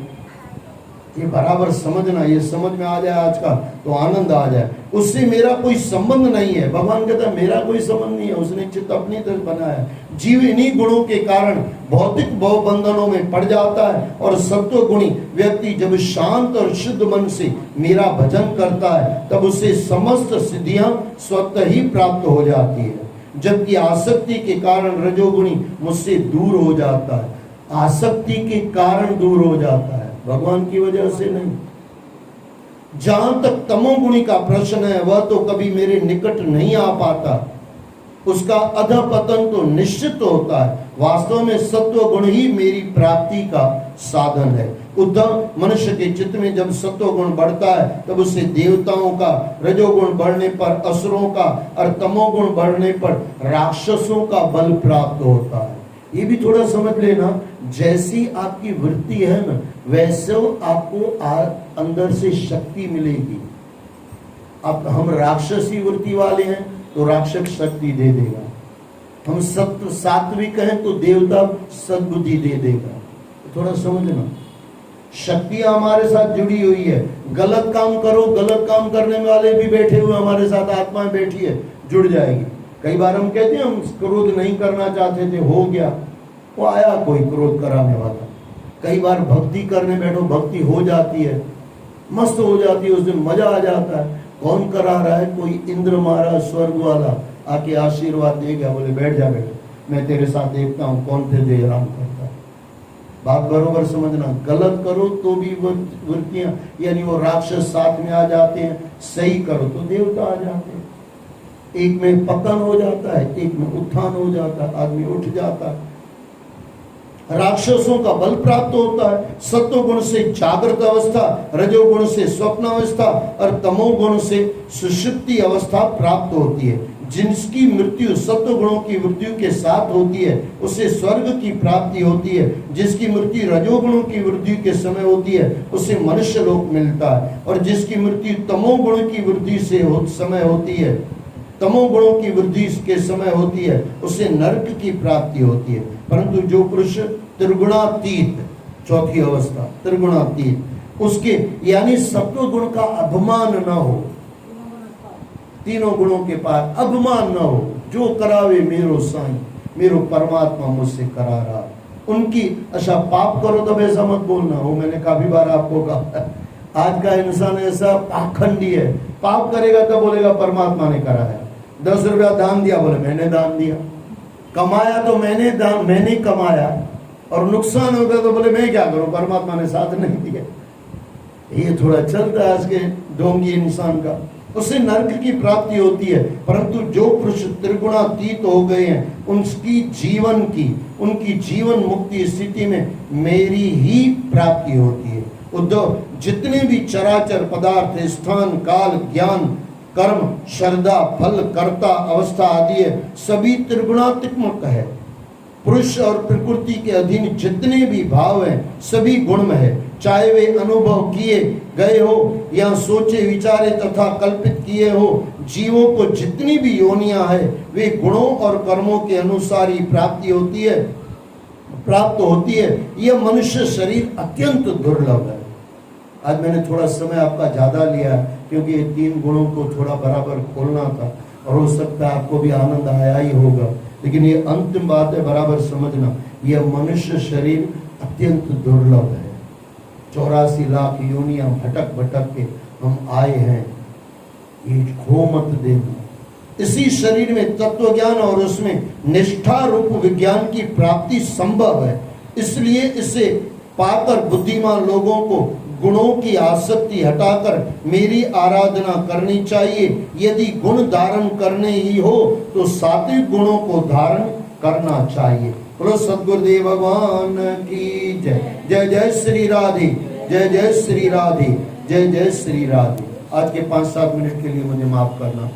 ये बराबर समझना, ये समझ में आ जाए आज का तो आनंद आ जाए। उससे मेरा कोई संबंध नहीं है। भगवान कहता है मेरा कोई संबंध नहीं है, उसने चित्त अपनी तरह बनाया है। जीव इन्हीं गुणों के कारण भौतिक भव बंधनों में पड़ जाता है, और सत्व गुणी व्यक्ति जब शांत और शुद्ध मन से मेरा भजन करता है तब उसे समस्त सिद्धियां स्वतः ही प्राप्त हो जाती है। जबकि आसक्ति के कारण रजोगुणी मुझसे दूर हो जाता है। आसक्ति के कारण दूर हो जाता है, भगवान की वजह से नहीं। जहां तक तमोगुणी का प्रश्न है, वह तो कभी मेरे निकट नहीं आ पाता, उसका अधपतन तो निश्चित होता है। वास्तव में सत्व गुण ही मेरी प्राप्ति का साधन है। उद्धव, मनुष्य के चित्त में जब सत्व गुण बढ़ता है तब उसे देवताओं का, रजोगुण बढ़ने पर असुरों का और तमोगुण बढ़ने पर राक्षसों का बल प्राप्त होता है। ये भी थोड़ा समझ लेना, जैसी आपकी वृत्ति है ना, वैसे आपको अंदर से शक्ति मिलेगी। अब हम राक्षसी वृत्ति वाले हैं तो राक्षस शक्ति दे देगा, हम सत्व सात्विक हैं तो देवता सद्बुद्धि दे देगा। थोड़ा समझना, शक्तियां हमारे साथ जुड़ी हुई है। गलत काम करो, गलत काम करने वाले भी बैठे हुए हमारे साथ, आत्माएं बैठी है, जुड़ जाएगी। कई बार हम कहते हैं हम क्रोध नहीं करना चाहते थे, हो गया, वो आया कोई क्रोध कराने वाला। कई बार भक्ति करने बैठो, भक्ति हो जाती है, मस्त हो जाती है, उस दिन मजा आ जाता है। कौन करा रहा है? कोई इंद्र महाराज स्वर्ग वाला आके आशीर्वाद दे गया, बोले बैठ जा बेटा, मैं तेरे साथ देखता हूँ कौन थे जय राम करता है। बात बरोबर समझना, गलत करो तो भी वृत्तियां यानी वो राक्षस साथ में आ जाते हैं, सही करो तो देवता आ जाते हैं। एक में पतन हो जाता है, एक में उत्थान हो जाता है, आदमी उठ जाता है। राक्षसों का बल प्राप्त होता है। सत्व गुण से जागृत अवस्था, रजोगुण से स्वप्न अवस्था और तमोगुण से सुषुप्ति अवस्था प्राप्त होती है। जिसकी मृत्यु सत्व गुणों की मृत्यु के साथ होती है उसे स्वर्ग की प्राप्ति होती है। जिसकी मृत्यु रजोगुणों की वृद्धि के समय होती है उसे मनुष्य लोक मिलता है, और जिसकी मृत्यु तमोगुण की वृद्धि से समय होती है, तमोगुणों की वृद्धि के समय होती है, उसे नरक की प्राप्ति होती है। परंतु जो पुरुष त्रिगुणातीत, चौथी अवस्था त्रिगुणातीत, उसके यानी सत्व गुण का अभिमान न हो, तीनों गुणों के पार अभिमान न हो, जो करावे मेरो साईं, मेरो परमात्मा मुझसे करा रहा। उनकी अच्छा पाप करो तब ऐसा मत बोलना हो, मैंने काफी बार आपको कहा। आज का इंसान ऐसा पाखंडी है, पाप करेगा तब बोलेगा परमात्मा ने कराया। 10 रुपया दान दिया, बोले मैंने दान दिया। कमाया तो मैंने कमाया, और नुकसान होगा तो बोले मैं क्या करूं, परमात्मा ने साथ नहीं दिया। ये थोड़ा चलता है आज के ढोंगी इंसान का, उससे नरक की प्राप्ति होती है। परंतु जो पुरुष त्रिगुणातीत हो गए हैं उनकी जीवन मुक्ति स्थिति में मेरी ही प्राप्ति होती है। उद्धव, जितने भी चराचर पदार्थ, स्थान, काल, ज्ञान, कर्म, श्रद्धा, फल, कर्ता, अवस्था आदि है, सभी त्रिगुणात्मक है। पुरुष और प्रकृति के अधीन जितने भी भाव हैं सभी गुण है। चाहे वे अनुभव किए गए हो या सोचे विचारे तथा कल्पित किए हो, जीवों को जितनी भी योनियां है वे गुणों और कर्मों के अनुसार ही प्राप्त होती है। यह मनुष्य शरीर अत्यंत दुर्लभ है। आज मैंने थोड़ा समय आपका ज्यादा लिया क्योंकि ये 3 गुणों को थोड़ा बराबर खोलना था, और हो सकता है आपको भी आनंद आया ही होगा, लेकिन ये अंतिम बात है, बराबर समझना। यह मनुष्य शरीर अत्यंत दुर्लभ है। 84 लाख योनियां भटक भटक के हम आए हैं, ये खो मत देना। इसी शरीर में तत्व ज्ञान और उसमें निष्ठा रूप विज्ञान की प्राप्ति संभव है। इसलिए इसे पाकर बुद्धिमान लोगों को गुणों की आसक्ति हटाकर मेरी आराधना करनी चाहिए। यदि गुण धारण करने ही हो तो सात्विक गुणों को धारण करना चाहिए। बोलो सद्गुरुदेव भगवान की जय। जय जय श्री राधे, जय जय श्री राधे, जय जय श्री राधे। आज के 5-7 मिनट के लिए मुझे माफ करना।